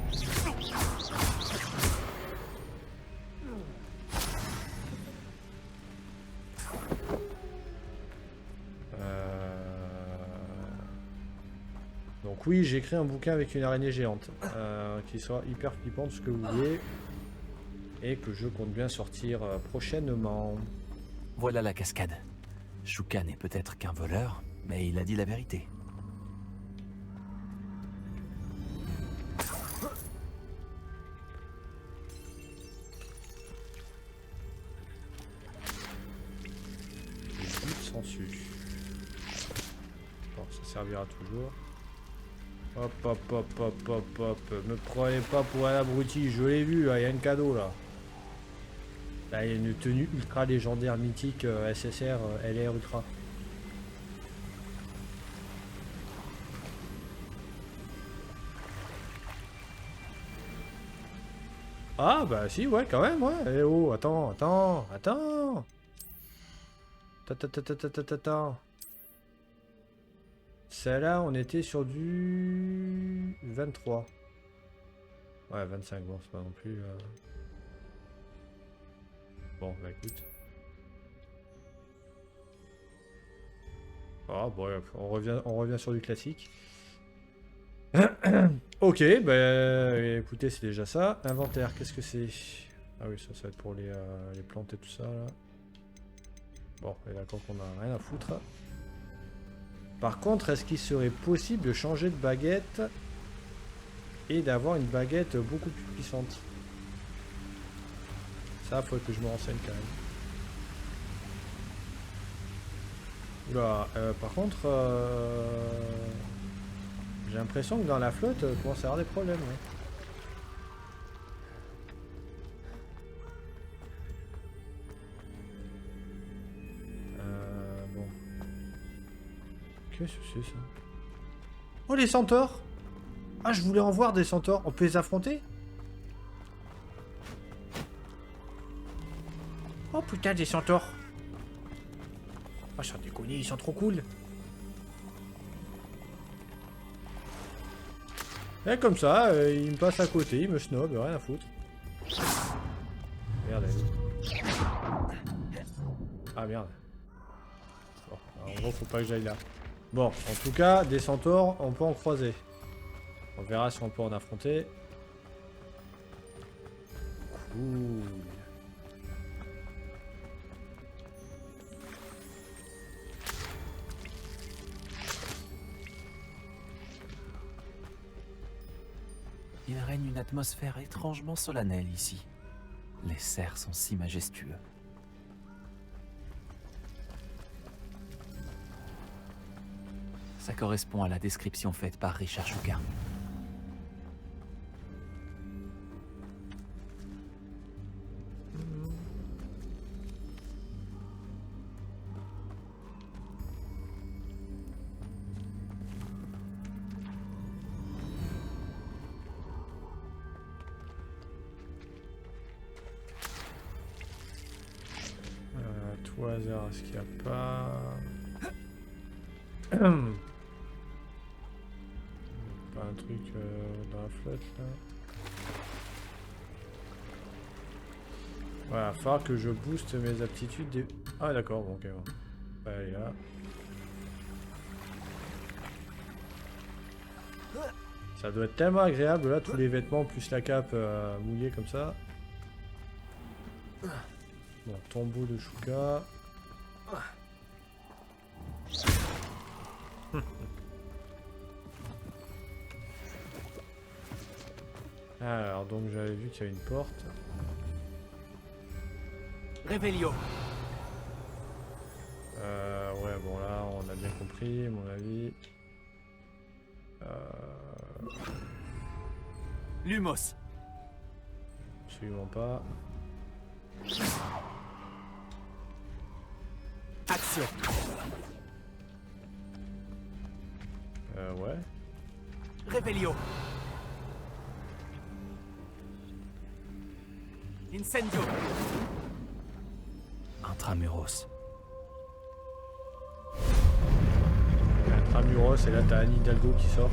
Donc oui, j'ai écrit un bouquin avec une araignée géante, qui sera hyper flippante, ce que vous voulez, et que je compte bien sortir prochainement. Voilà la cascade. Shuka n'est peut-être qu'un voleur, mais il a dit la vérité. Sensu. Bon, ça servira toujours. Hop, hop, hop, hop, hop, hop. Me prenez pas pour un abruti, je l'ai vu, il y a un cadeau là. Là, il y a une tenue ultra légendaire mythique SSR LR Ultra. Ah bah si, ouais, quand même, ouais. Eh oh, attends. Attends. Celle-là, on était sur du 23. Ouais, 25, bon, c'est pas non plus... Bon, bah écoute. Ah, bref, on revient sur du classique. Ok, bah écoutez, c'est déjà ça. Inventaire, qu'est-ce que c'est? Ah oui, ça va être pour les plantes et tout ça, là. Bon, et d'accord qu'on a rien à foutre. Par contre, est-ce qu'il serait possible de changer de baguette et d'avoir une baguette beaucoup plus puissante? Ça, faut que je me renseigne quand même. Oula, par contre, j'ai l'impression que dans la flotte, il commence à y avoir des problèmes. Ouais. Bon. Qu'est-ce que c'est ça? Oh, les centaures! Ah, je voulais en voir des centaures. On peut les affronter? Oh putain, des centaures! Ah, sans déconner, ils sont trop cool! Et comme ça, il me passe à côté, il me snob, rien à foutre. Merde, elle est où? Ah merde. Bon, en gros, faut pas que j'aille là. Bon, en tout cas, des centaures, on peut en croiser. On verra si on peut en affronter. Cool. Il règne une atmosphère étrangement solennelle ici. Les cerfs sont si majestueux. Ça correspond à la description faite par Richard Shuka. Tout hasard, est-ce qu'il n'y a pas... Pas un truc dans la flotte là. Voilà, il va falloir que je booste mes aptitudes des... Ah d'accord, bon, ok, bon. Allez là. Ça doit être tellement agréable là, tous les vêtements plus la cape mouillée comme ça. Bon, tombeau de Shuka. Alors, donc j'avais vu qu'il y avait une porte. Revelio. Ouais, bon là, on a bien compris, à mon avis. Lumos. Absolument pas. Action. Ouais. Revelio. Incendio. Intramuros. Intramuros, et là t'as Anne Hidalgo qui sort.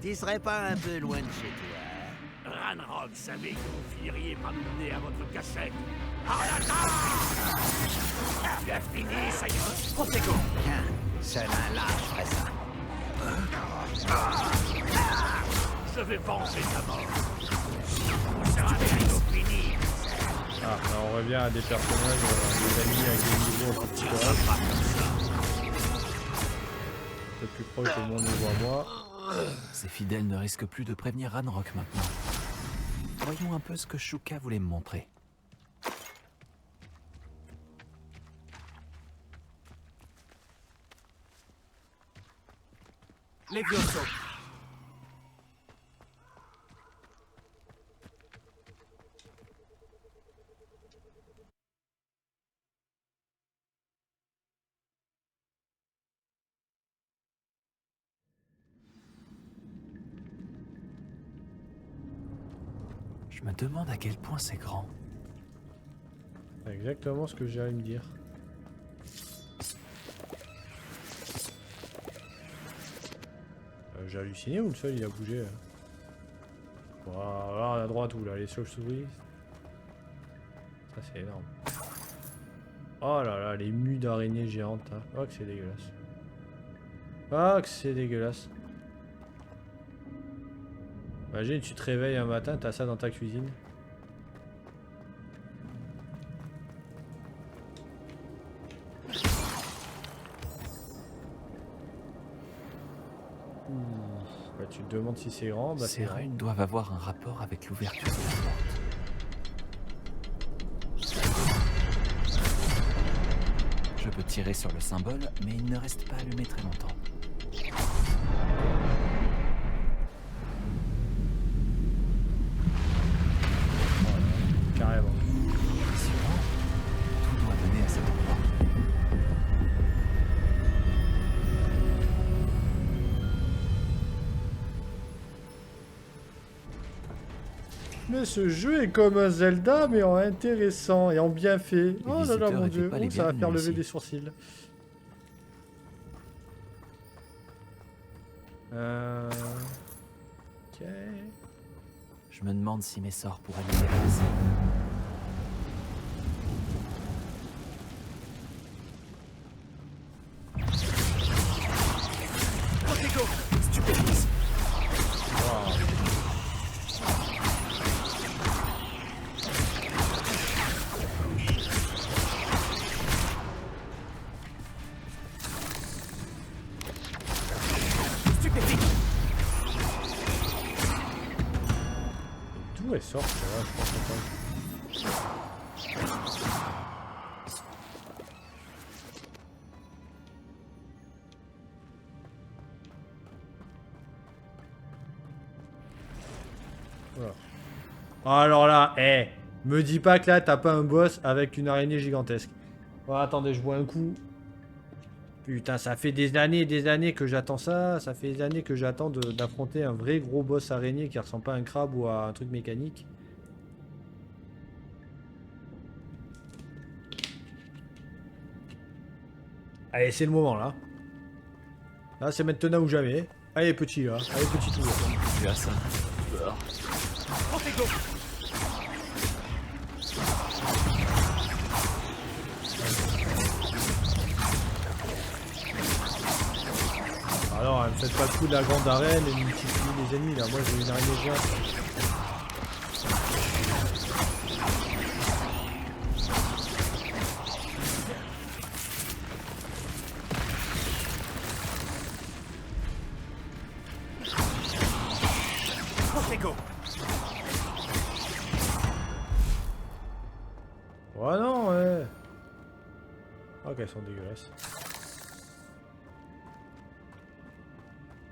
Tu serais pas un peu loin de chez toi? Ranrock savait que vous finiriez par nous mener à votre cachette. En attaque! Tu as fini, ça y est. Protego! Tiens, seul un lâche ferait ça. Je vais venger ta mort. On sera bientôt fini. Ah, là, on revient à des personnages, des amis avec des niveaux un peu plus corrects. Peut-être plus proche de mon niveau à moi. Ces fidèles ne risquent plus de prévenir Ranrock maintenant. Voyons un peu ce que Shuka voulait me montrer. Levioso. Je me demande à quel point c'est grand. C'est exactement ce que j'allais me dire. J'ai halluciné ou le seul il a bougé là? Voilà, à droite où là, les chauves-souris. Ça c'est énorme. Oh là là, les mues d'araignées géantes. Hein. Oh que c'est dégueulasse. Oh que c'est dégueulasse. Imagine, tu te réveilles un matin, t'as ça dans ta cuisine. Bah, tu te demandes si c'est grand. Bah, Ces runes doivent avoir un rapport avec l'ouverture de la porte. Je peux tirer sur le symbole, mais il ne reste pas allumé très longtemps. Carrément. Impressionnant. Tout doit mener à cet endroit. Mais ce jeu est comme un Zelda, mais en intéressant et en bien fait. Oh là là, mon dieu, oh, ça va faire lever des sourcils. Ok. Je me demande si mes sorts pourraient nous déplacer. Protego. Stupéfice. D'où elle sort, ça va, je pense pas. Voilà. Alors là, me dis pas que là t'as pas un boss avec une araignée gigantesque. Oh, attendez, je bois un coup. Putain, ça fait des années et des années que j'attends ça. Ça fait des années que j'attends d'affronter un vrai gros boss araignée qui ressemble pas à un crabe ou à un truc mécanique. Allez, c'est le moment là. Là, c'est maintenant ou jamais. Allez, petit là. Allez, petit tour. Tu as ça. Protego. Alors, ne me faites pas le coup de la grande arène et multipliez les ennemis là. Moi, j'ai une araignée géante. Protego. Oh non, ouais. Oh, qu'elles sont dégueulasses.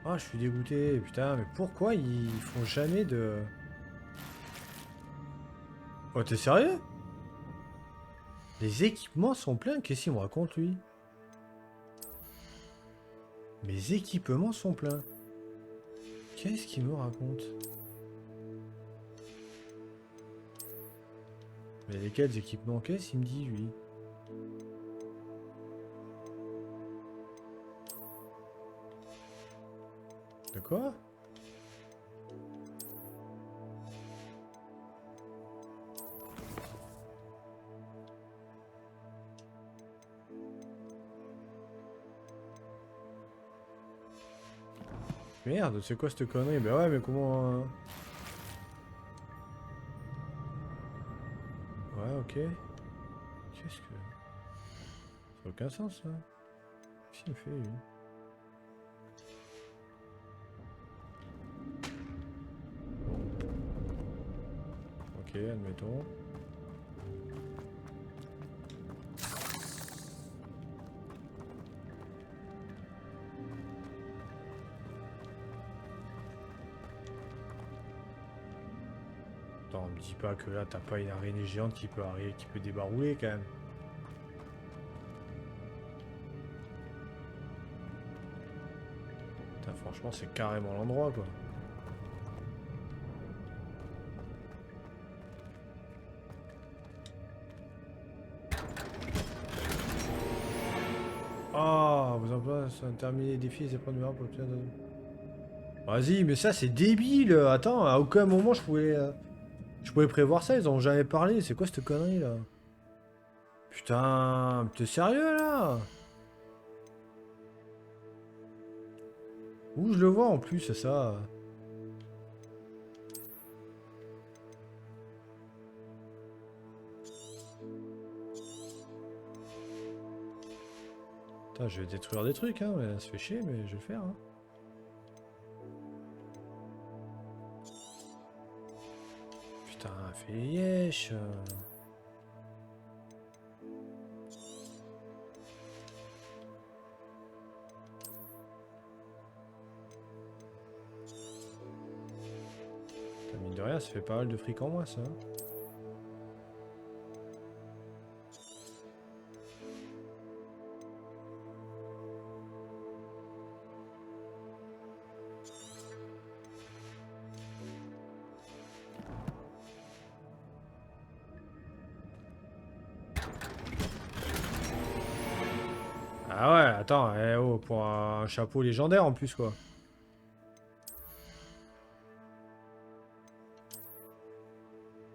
Ah, je suis dégoûté, putain, mais pourquoi ils font jamais de... Oh, t'es sérieux? Les équipements sont pleins. Qu'est-ce qu'il me raconte, lui? Mes équipements sont pleins. Qu'est-ce qu'il me raconte? Mais lesquels équipements? Qu'est-ce qu'il me dit, lui? De quoi? Merde, c'est quoi cette connerie? Bah ouais, mais comment... Ouais, ok. Qu'est-ce que... Ça n'a aucun sens, là. Qu'est-ce qu'il fait, lui? Ok, admettons. Attends, me dis pas que là t'as pas une araignée géante qui peut arriver, qui peut débarouler quand même. Putain, franchement c'est carrément l'endroit quoi. Ah, vous en passez, terminer les défis et c'est pas de meilleur pour le de... Vas-y, mais ça c'est débile. Attends, à aucun moment je pouvais prévoir ça, ils en ont jamais parlé. C'est quoi cette connerie là? Putain, t'es sérieux là? Où je le vois en plus, c'est ça? Putain, je vais détruire des trucs, hein, mais ça se fait chier, mais je vais le faire. Hein. Putain, fais yesh. Mine de rien, ça fait pas mal de fric en moins, ça. Ah ouais, attends, eh oh, pour un chapeau légendaire en plus, quoi.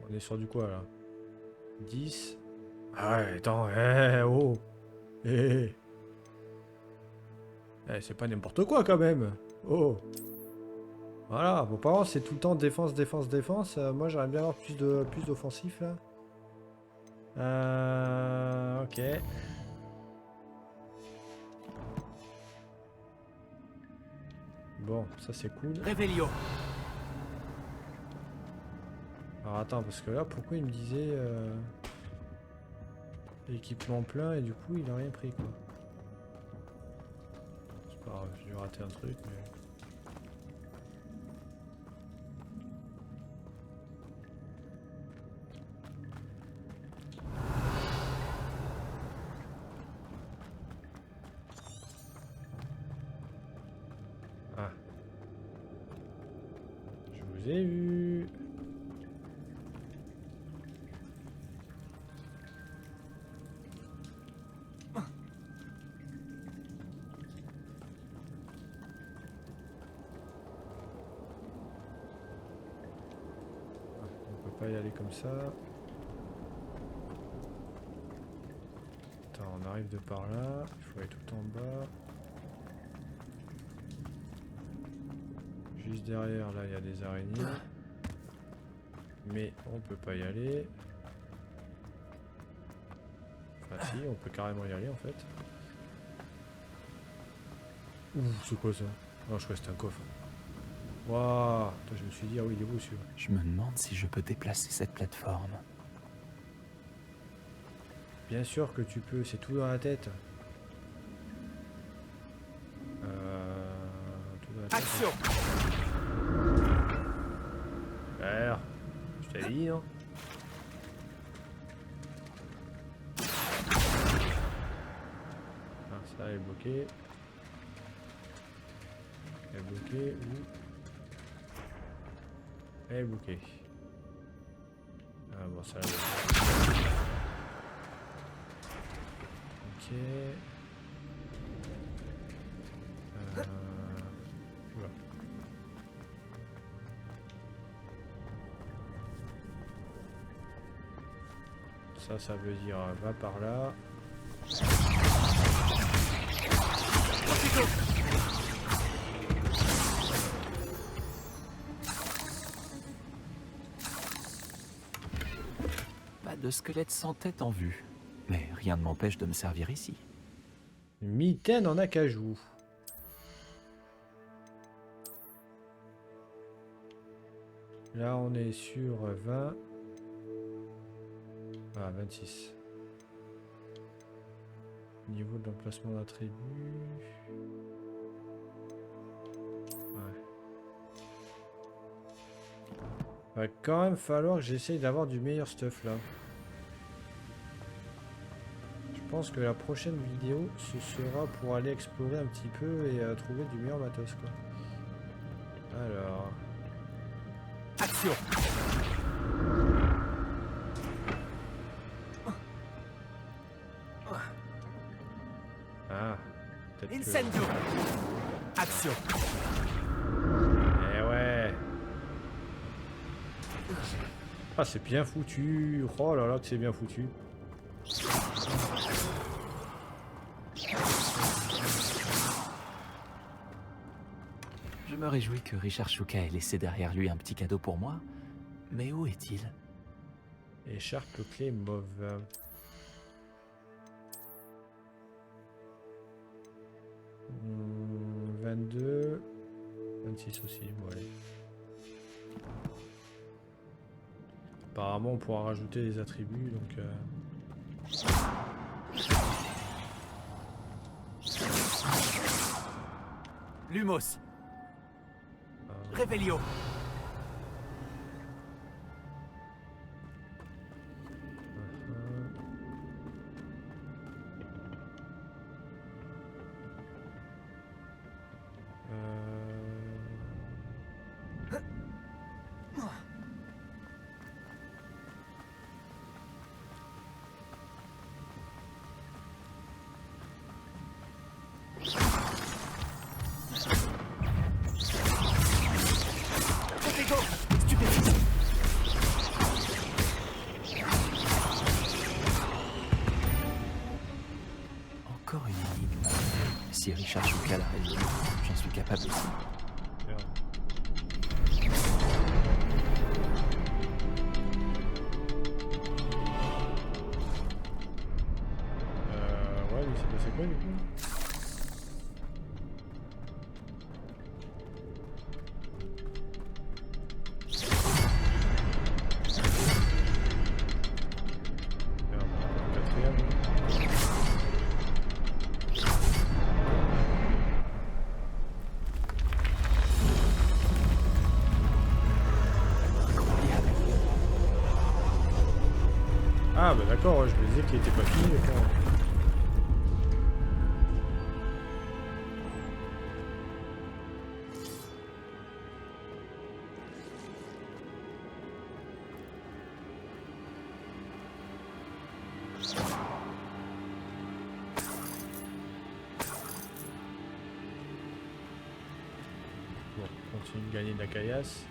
On est sur du quoi, là? 10. Ah ouais, attends, eh oh. Eh. Eh, c'est pas n'importe quoi, quand même. Oh. Voilà, bon, par contre, c'est tout le temps défense, défense, défense. Moi, j'aimerais bien avoir plus d'offensif, là. Ok. Bon, ça c'est cool. Réveillon. Alors attends, parce que là, pourquoi il me disait équipement plein et du coup il a rien pris quoi. C'est pas grave, j'ai dû rater un truc mais... Ah. Je vous ai vu. Pas y aller comme ça. Attends, on arrive de par là. Il faut aller tout en bas. Juste derrière, là, il y a des araignées. Mais on peut pas y aller. Enfin si, on peut carrément y aller en fait. Ouh, c'est quoi ça? Non, je crois que c'était un coffre. Waouh, je me suis dit, ah oui, il est beau celui-là. Je me demande si je peux déplacer cette plateforme. Bien sûr que tu peux, c'est tout dans la tête. Tout dans la tête. Action. Super. Je t'avais dit, non? Ça est bloqué. Elle est bloquée. Où? Elle est bloquée. Ah bon, ça là. Ok. Oula. Ça veut dire va par là. Pas de squelette sans tête en vue. Mais rien ne m'empêche de me servir ici. Une mitaine en acajou. Là on est sur 20. Ah, 26. Niveau de l'emplacement d'attribut. Ouais. Va quand même falloir que j'essaye d'avoir du meilleur stuff là. Je pense que la prochaine vidéo ce sera pour aller explorer un petit peu et trouver du meilleur matos quoi. Alors. Action! Ah, peut-être que... Incendio! Action! Eh ouais! Ah, c'est bien foutu! Oh là là, que c'est bien foutu! Je me réjouis que Richard Shuka ait laissé derrière lui un petit cadeau pour moi. Mais où est-il? Écharpe clé mauve. 22, 26 aussi, bon allez. Apparemment on pourra rajouter des attributs donc... Lumos. Revelio. Encore une énigme. Si Richard Shuka l'a résolu, j'en suis capable aussi. Ouais, mais c'est passé quoi du coup? Ah bah d'accord, ouais, je me disais qu'il était pas fini le camp. Bon, on continue de gagner de la caillasse.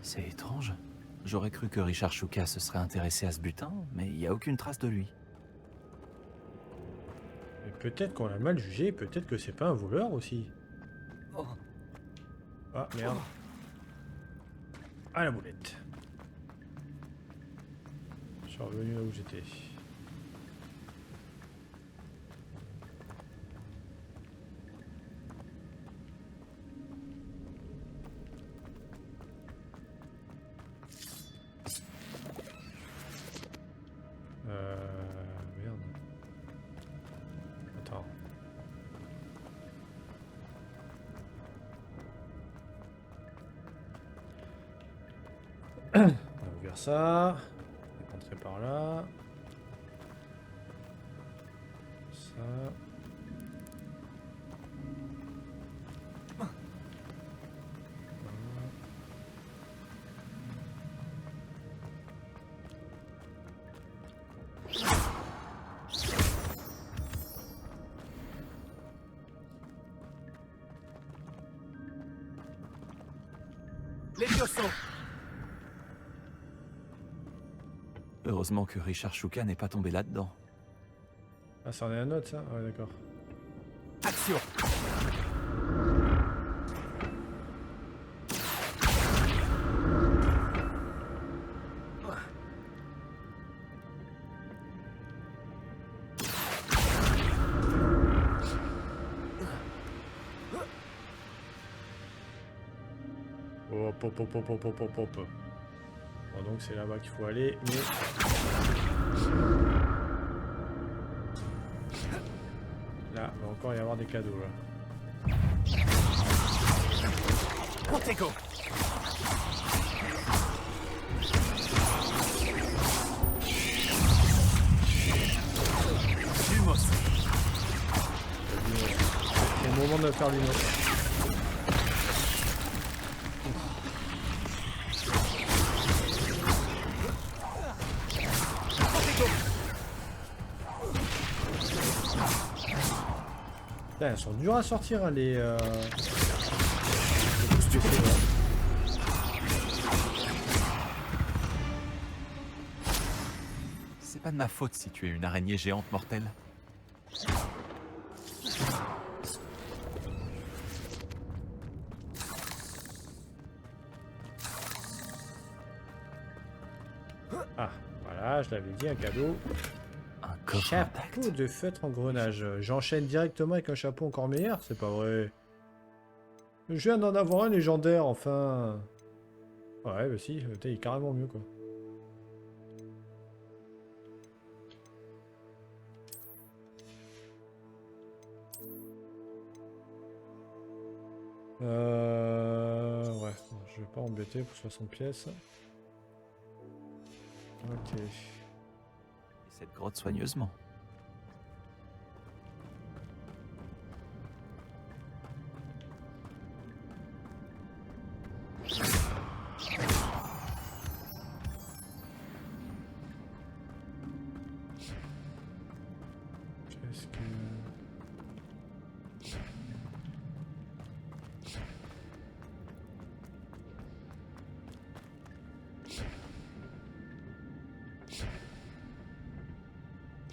C'est étrange. J'aurais cru que Richard Shuka se serait intéressé à ce butin, mais il n'y a aucune trace de lui. Mais peut-être qu'on l'a mal jugé, peut-être que c'est pas un voleur aussi. Ah merde. Ah la boulette. suis revenu là où j'étais. Merde. Attends. On va ouvrir ça. On va rentrer par là. Ça. Levioso! Heureusement que Richard Shuka n'est pas tombé là-dedans. Ah, ça en est un autre, ça? Ouais, d'accord. Action! Hop, hop, hop, hop, hop, hop, hop, hop. Bon, donc c'est là-bas qu'il faut aller, mais... Là, il va encore y avoir des cadeaux, là. Protego! Lumos! C'est le moment de faire Lumos. Putain, elles sont dures à sortir, hein, les boosts PC, là. C'est pas de ma faute si tu es une araignée géante mortelle. Ah, voilà, je l'avais dit, un cadeau. Un coffre Chapeau de feutre engrenage. J'enchaîne directement avec un chapeau encore meilleur, c'est pas vrai. Je viens d'en avoir un légendaire, enfin. Ouais, bah si, il est carrément mieux, quoi. Ouais, je vais pas embêter pour 60 pièces. Ok. Et cette grotte soigneusement. Qu'est-ce que...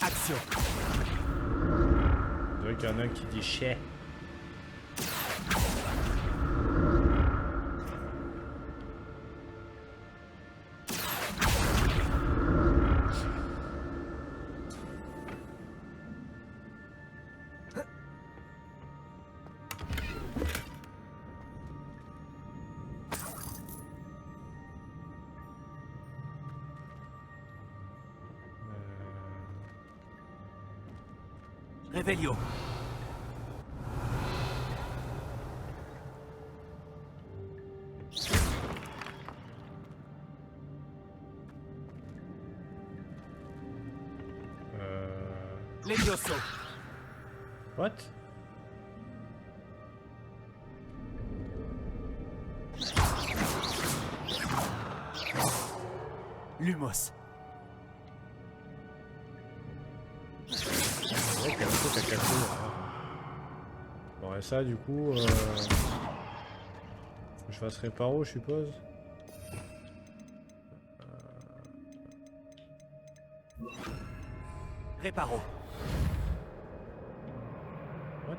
Action! On dirait qu'il y en a un qui dit chais. Revelio! Levioso! What? Lumos! C'est vrai qu'il y a un truc à casser, là. Bon, et ça, du coup... Faut que je fasse réparo, je suppose. Réparo! What?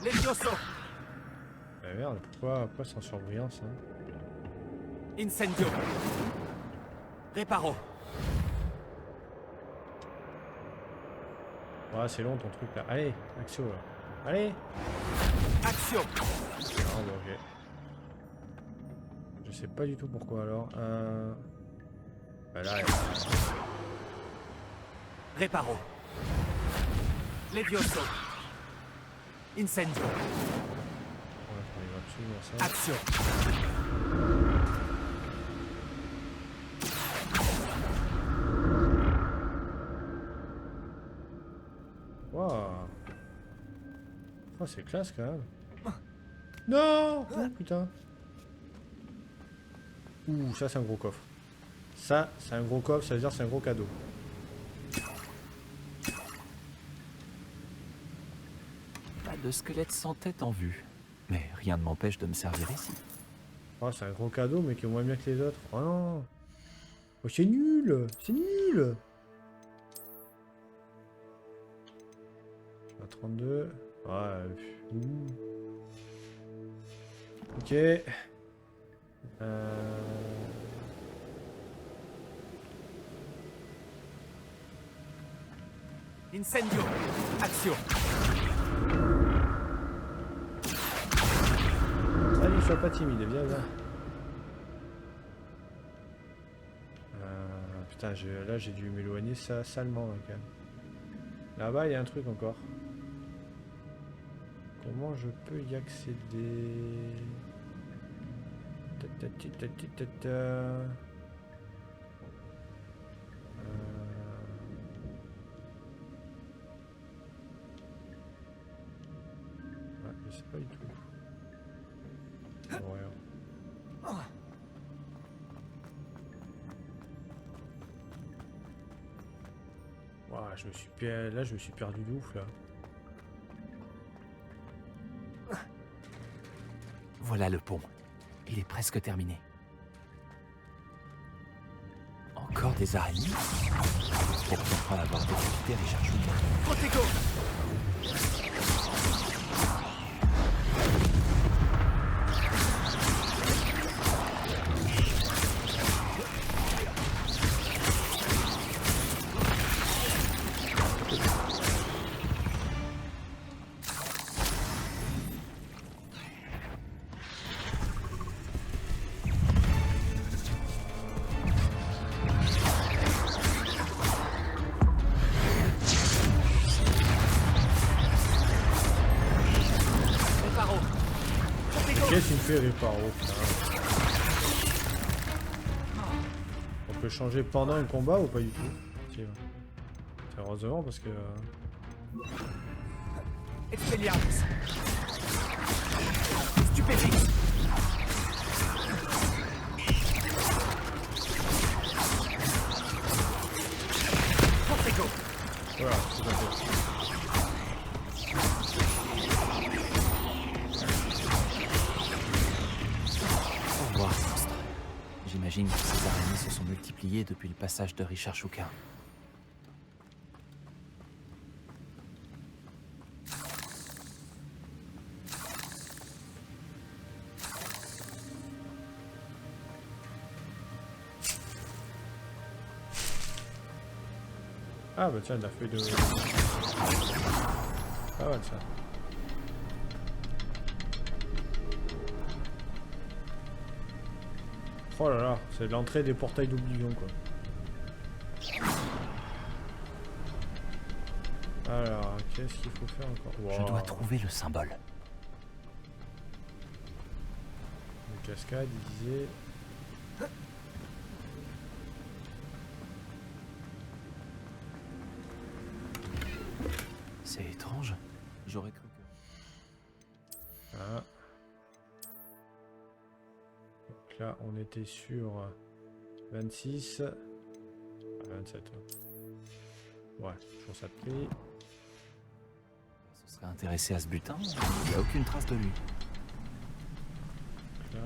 Levioso! Ah merde, pourquoi c'est en surbrillance hein? Incendio. Reparo. Ouais, c'est long ton truc là. Allez, Axio là. Allez. Action. Ah bah ok. Je sais pas du tout pourquoi alors. Bah là, Reparo. Levioso. Incendio. Ouais, faut arriver absolument ça. Action. Waouh. Oh, c'est classe quand même. Non. Oh, putain. Ouh, ça c'est un gros coffre. Ça, c'est un gros coffre, ça veut dire c'est un gros cadeau. Pas de squelette sans tête en vue. Mais rien ne m'empêche de me servir ici. Oh, c'est un gros cadeau, mais qui est moins bien que les autres. Oh non. Oh, c'est nul. C'est nul. 32. Ouais. Ok. Incendio. Action. Allez, sois pas timide, viens, viens. Putain, là j'ai dû m'éloigner ça salement là, quand même. Là-bas il y a un truc encore. Comment je peux y accéder? Ouais, je sais pas du tout. Bon, rien. Wow, là je me suis perdu de ouf là. Voilà le pont. Il est presque terminé. Encore des araignées? Pourquoi pas avoir détecté Richard Shooter? Protego! Qu'est-ce qu'il me fait Reparo? On peut changer pendant un combat ou pas du tout? Si, ouais. Heureusement parce que... Expelliarmus. Stupéfix. Protego. Voilà, tout à fait. J'imagine que ces araignées se sont multipliées depuis le passage de Richard Shooter. Ah bah tiens, la feuille de... Ah ouais, ça. Oh là là, c'est l'entrée des portails d'Oblivion quoi. Alors, qu'est-ce qu'il faut faire encore? Wow. Je dois trouver le symbole. Une cascade, il disait... C'est étrange. J'aurais cru que... Ah. Là, on était sur 26, 27. Ouais, toujours ça de prix. Ce serait intéressé à ce butin, il n'y a aucune trace de lui. Là.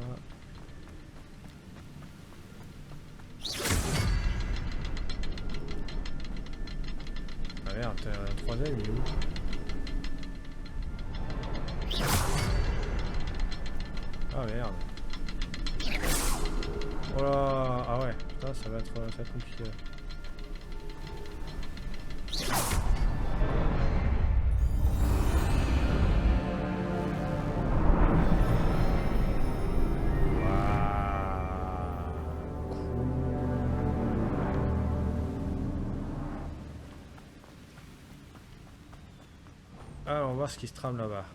Ah merde, t'as un troisième, il est où? Ah merde. Oh là. Ah ouais, putain, ça va être compliqué. Alors, on va voir ce qui se trame là-bas.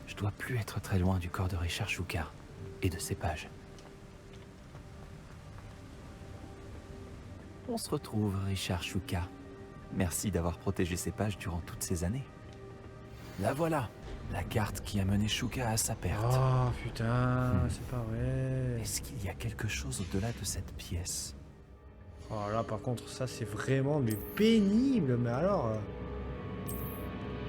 Je dois plus être très loin du corps de Richard Shuka et de ses pages. On se retrouve, Richard Shuka. Merci d'avoir protégé ces pages durant toutes ces années. La voilà, la carte qui a mené Shuka à sa perte. Oh putain, c'est pas vrai. Est-ce qu'il y a quelque chose au-delà de cette pièce? Oh là, par contre, ça c'est vraiment mais pénible. Mais alors,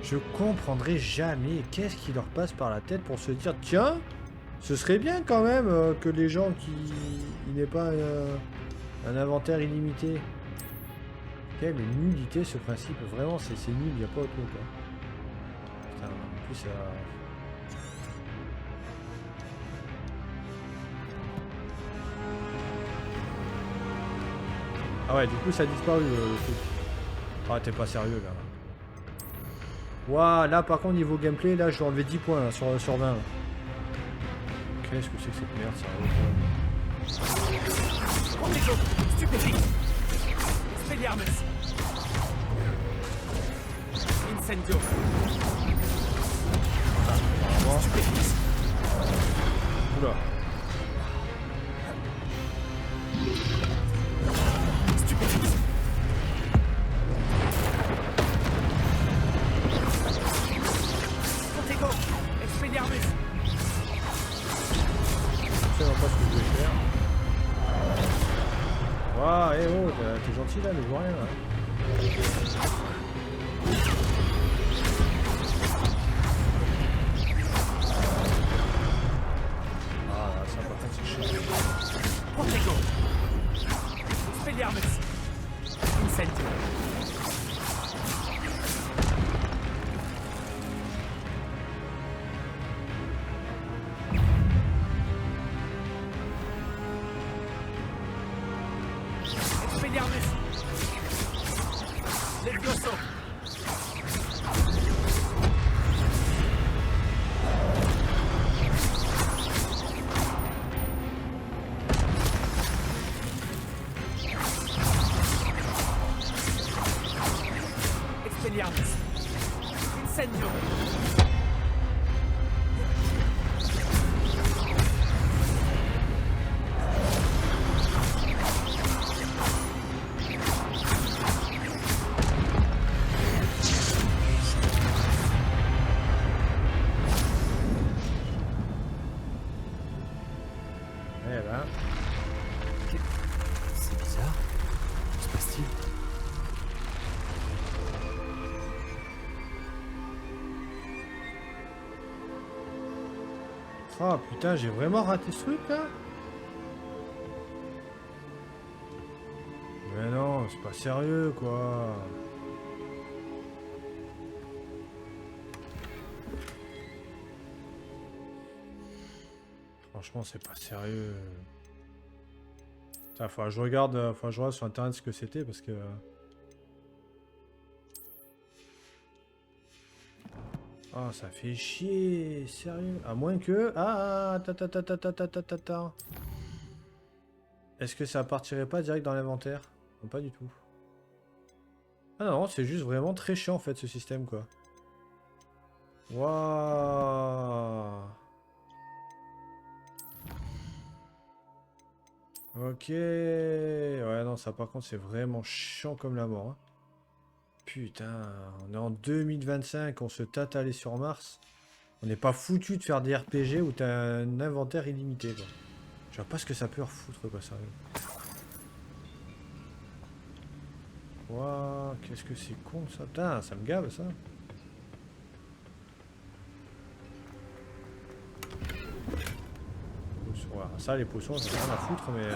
je comprendrai jamais. Qu'est-ce qui leur passe par la tête pour se dire, tiens, ce serait bien quand même que les gens qui n'aient pas un inventaire illimité. Quelle nullité ce principe. Vraiment, c'est nul. Il n'y a pas autre mot quoi. Putain, en plus ça. Ah ouais, du coup ça a disparu le truc. Ah, t'es pas sérieux là. Waouh, là par contre niveau gameplay, là je vais enlever 10 points là, sur 20. Là. Qu'est-ce que c'est que cette merde, ça? Protego, stupéfique. Expelliarmus. Incendio. Stupéfique. Oula. Protego, Expelliarmus. Je sais même pas ce que je vais faire. Waouh, eh oh, t'es gentil là, mais je vois rien là. Ah, ça par contre c'est chiant. Protego. Expelliarmus. Incendio. Expelliarmus. Levioso. Expelliarmus. Incendio. Eh ben. C'est bizarre. Que se passe-t-il? Oh putain, j'ai vraiment raté ce truc là? Mais non, c'est pas sérieux quoi. Franchement, c'est pas sérieux. Putain, faut que je regarde sur internet ce que c'était parce que. Ah, ça fait chier, sérieux. À moins que. Ah, ta. Est-ce que ça partirait pas direct dans l'inventaire? Non, pas du tout. Ah non, c'est juste vraiment très chiant en fait ce système quoi. Waouh. Ok. Ouais, non, ça par contre c'est vraiment chiant comme la mort. Hein. Putain, on est en 2025, on se tâte à aller sur Mars. On n'est pas foutu de faire des RPG où t'as un inventaire illimité quoi. Je vois pas ce que ça peut refoutre quoi, sérieux. Waouh, qu'est-ce que c'est con ça. Putain, ça me gave ça. Voilà, ça les potions, j'ai rien à foutre mais...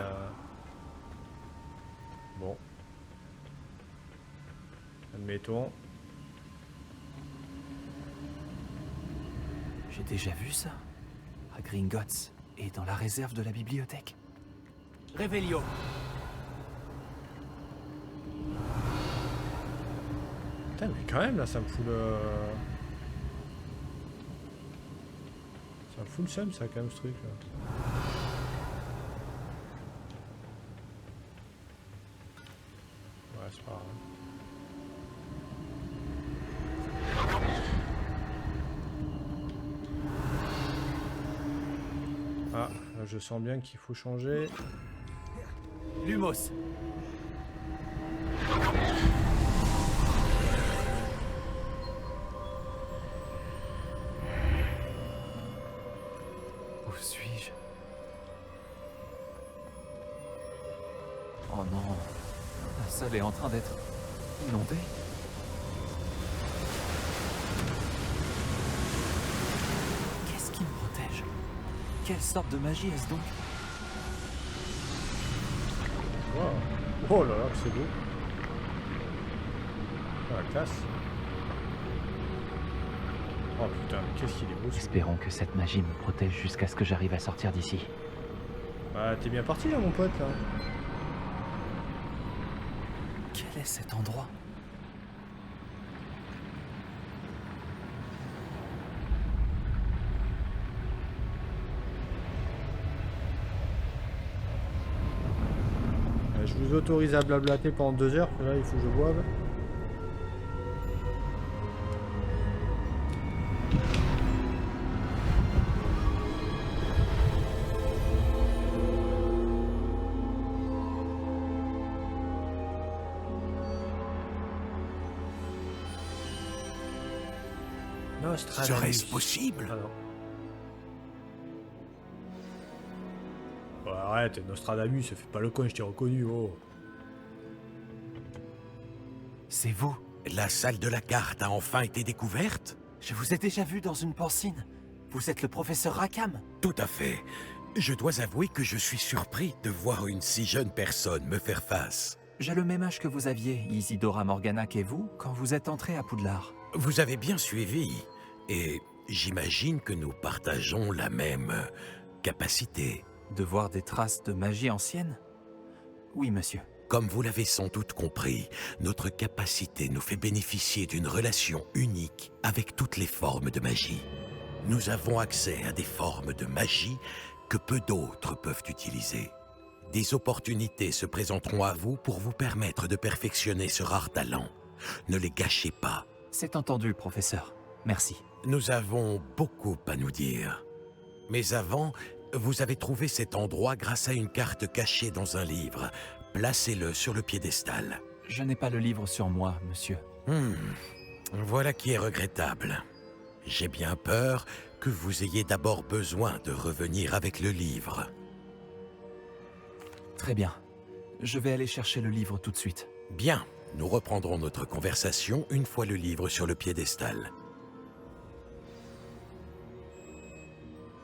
Bon. Admettons. J'ai déjà vu ça. À Gringotts et dans la réserve de la bibliothèque. Révélio. Putain, mais quand même, là, ça me fout le... Ça me fout le seum, ça, quand même, ce truc, là. Ouais, c'est pas grave. Ah, là, je sens bien qu'il faut changer. Lumos. Où suis-je? Oh non, la salle est en train d'être inondée. Qu'est-ce qui me protège? Quelle sorte de magie est-ce donc? Wow. Oh là là, c'est beau. Ah, la classe. Oh putain, mais qu'est-ce qu'il est beau. Espérons que cette magie me protège jusqu'à ce que j'arrive à sortir d'ici. Bah, t'es bien parti là, mon pote, là. Quel est cet endroit? Je vous autorise à blablater pendant 2 heures, là il faut que je boive. Serait-ce possible? Ah non. Bon, arrête, Nostradamus, ça fait pas le con, je t'ai reconnu, oh. C'est vous? La salle de la carte a enfin été découverte? Je vous ai déjà vu dans une porcine. Vous êtes le professeur Rackham? Tout à fait. Je dois avouer que je suis surpris de voir une si jeune personne me faire face. J'ai le même âge que vous aviez, Isidora Morganac et vous, quand vous êtes entrés à Poudlard. Vous avez bien suivi, et j'imagine que nous partageons la même capacité. De voir des traces de magie ancienne? Oui, monsieur. Comme vous l'avez sans doute compris, notre capacité nous fait bénéficier d'une relation unique avec toutes les formes de magie. Nous avons accès à des formes de magie que peu d'autres peuvent utiliser. Des opportunités se présenteront à vous pour vous permettre de perfectionner ce rare talent. Ne les gâchez pas. C'est entendu, professeur. Merci. Nous avons beaucoup à nous dire. Mais avant, vous avez trouvé cet endroit grâce à une carte cachée dans un livre. Placez-le sur le piédestal. Je n'ai pas le livre sur moi, monsieur. Voilà qui est regrettable. J'ai bien peur que vous ayez d'abord besoin de revenir avec le livre. Très bien. Je vais aller chercher le livre tout de suite. Bien. Nous reprendrons notre conversation une fois le livre sur le piédestal.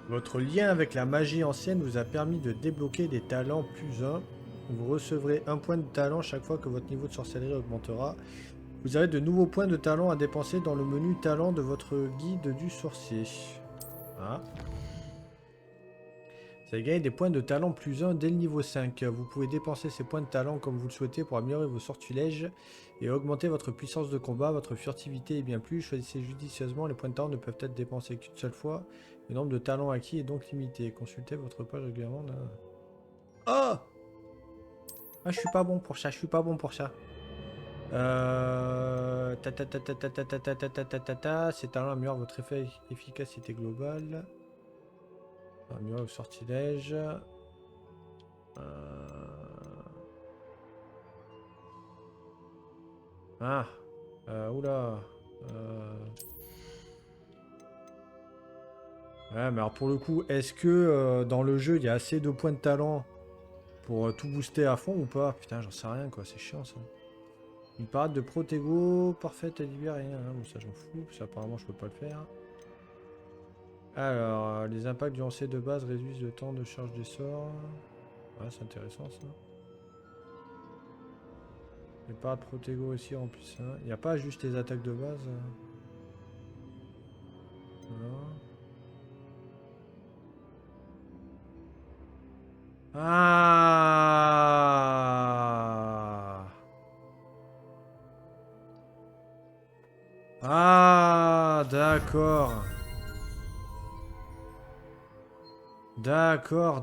Votre lien avec la magie ancienne vous a permis de débloquer des talents +1. Vous recevrez 1 point de talent chaque fois que votre niveau de sorcellerie augmentera. Vous avez de nouveaux points de talent à dépenser dans le menu talent de votre guide du sorcier. Ah. Vous avez gagné des points de talent +1 dès le niveau 5. Vous pouvez dépenser ces points de talent comme vous le souhaitez pour améliorer vos sortilèges et augmenter votre puissance de combat, votre furtivité et bien plus. Choisissez judicieusement, les points de talent ne peuvent être dépensés qu'une seule fois. Le nombre de talents acquis est donc limité. Consultez votre page régulièrement. Oh! Ah, je suis pas bon pour ça, je suis pas bon pour ça. Ces talents améliorent votre effet efficacité globale. Améliorez vos sortilèges. Oula. Ouais, mais alors pour le coup, est-ce que dans le jeu, il y a assez de points de talent pour tout booster à fond ou pas? Putain, j'en sais rien, quoi. C'est chiant, ça. Une parade de Protego parfaite et libérée. Hein. Bon, ça, j'en fous. Parce qu'apparemment, je peux pas le faire. Alors, les impacts du lancer de base réduisent le temps de charge des sorts. Ouais, c'est intéressant, ça. Les parades Protego aussi en plus. Hein. Il n'y a pas juste les attaques de base. Voilà. Ah. Ah, d'accord. D'accord.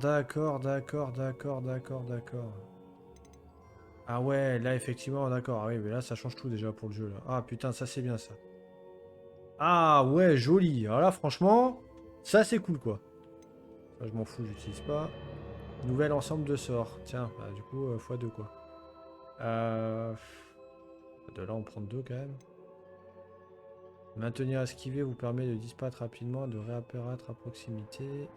Ah ouais, là effectivement, d'accord. Ah oui, mais là ça change tout déjà pour le jeu là. Ah putain, ça c'est bien ça. Ah ouais, joli. Alors là, franchement, ça c'est cool quoi. Ça, je m'en fous, j'utilise pas. Nouvel ensemble de sorts. Tiens, bah, du coup, x2 quoi. De là, on prend 2 quand même. Maintenir esquiver vous permet de disparaître rapidement et de réapparaître à proximité.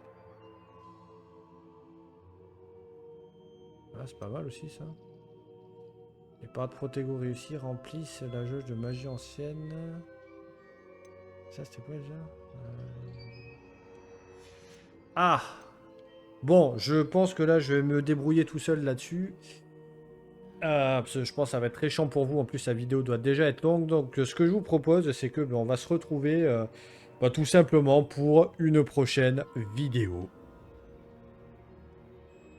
Ah, c'est pas mal aussi ça. Les parades protégo réussies remplissent la jauge de magie ancienne. Ça c'était quoi déjà Ah. Bon, je pense que là je vais me débrouiller tout seul là-dessus. Parce que je pense que ça va être très chiant pour vous. En plus, la vidéo doit déjà être longue. Donc, ce que je vous propose, c'est que on va se retrouver tout simplement pour une prochaine vidéo.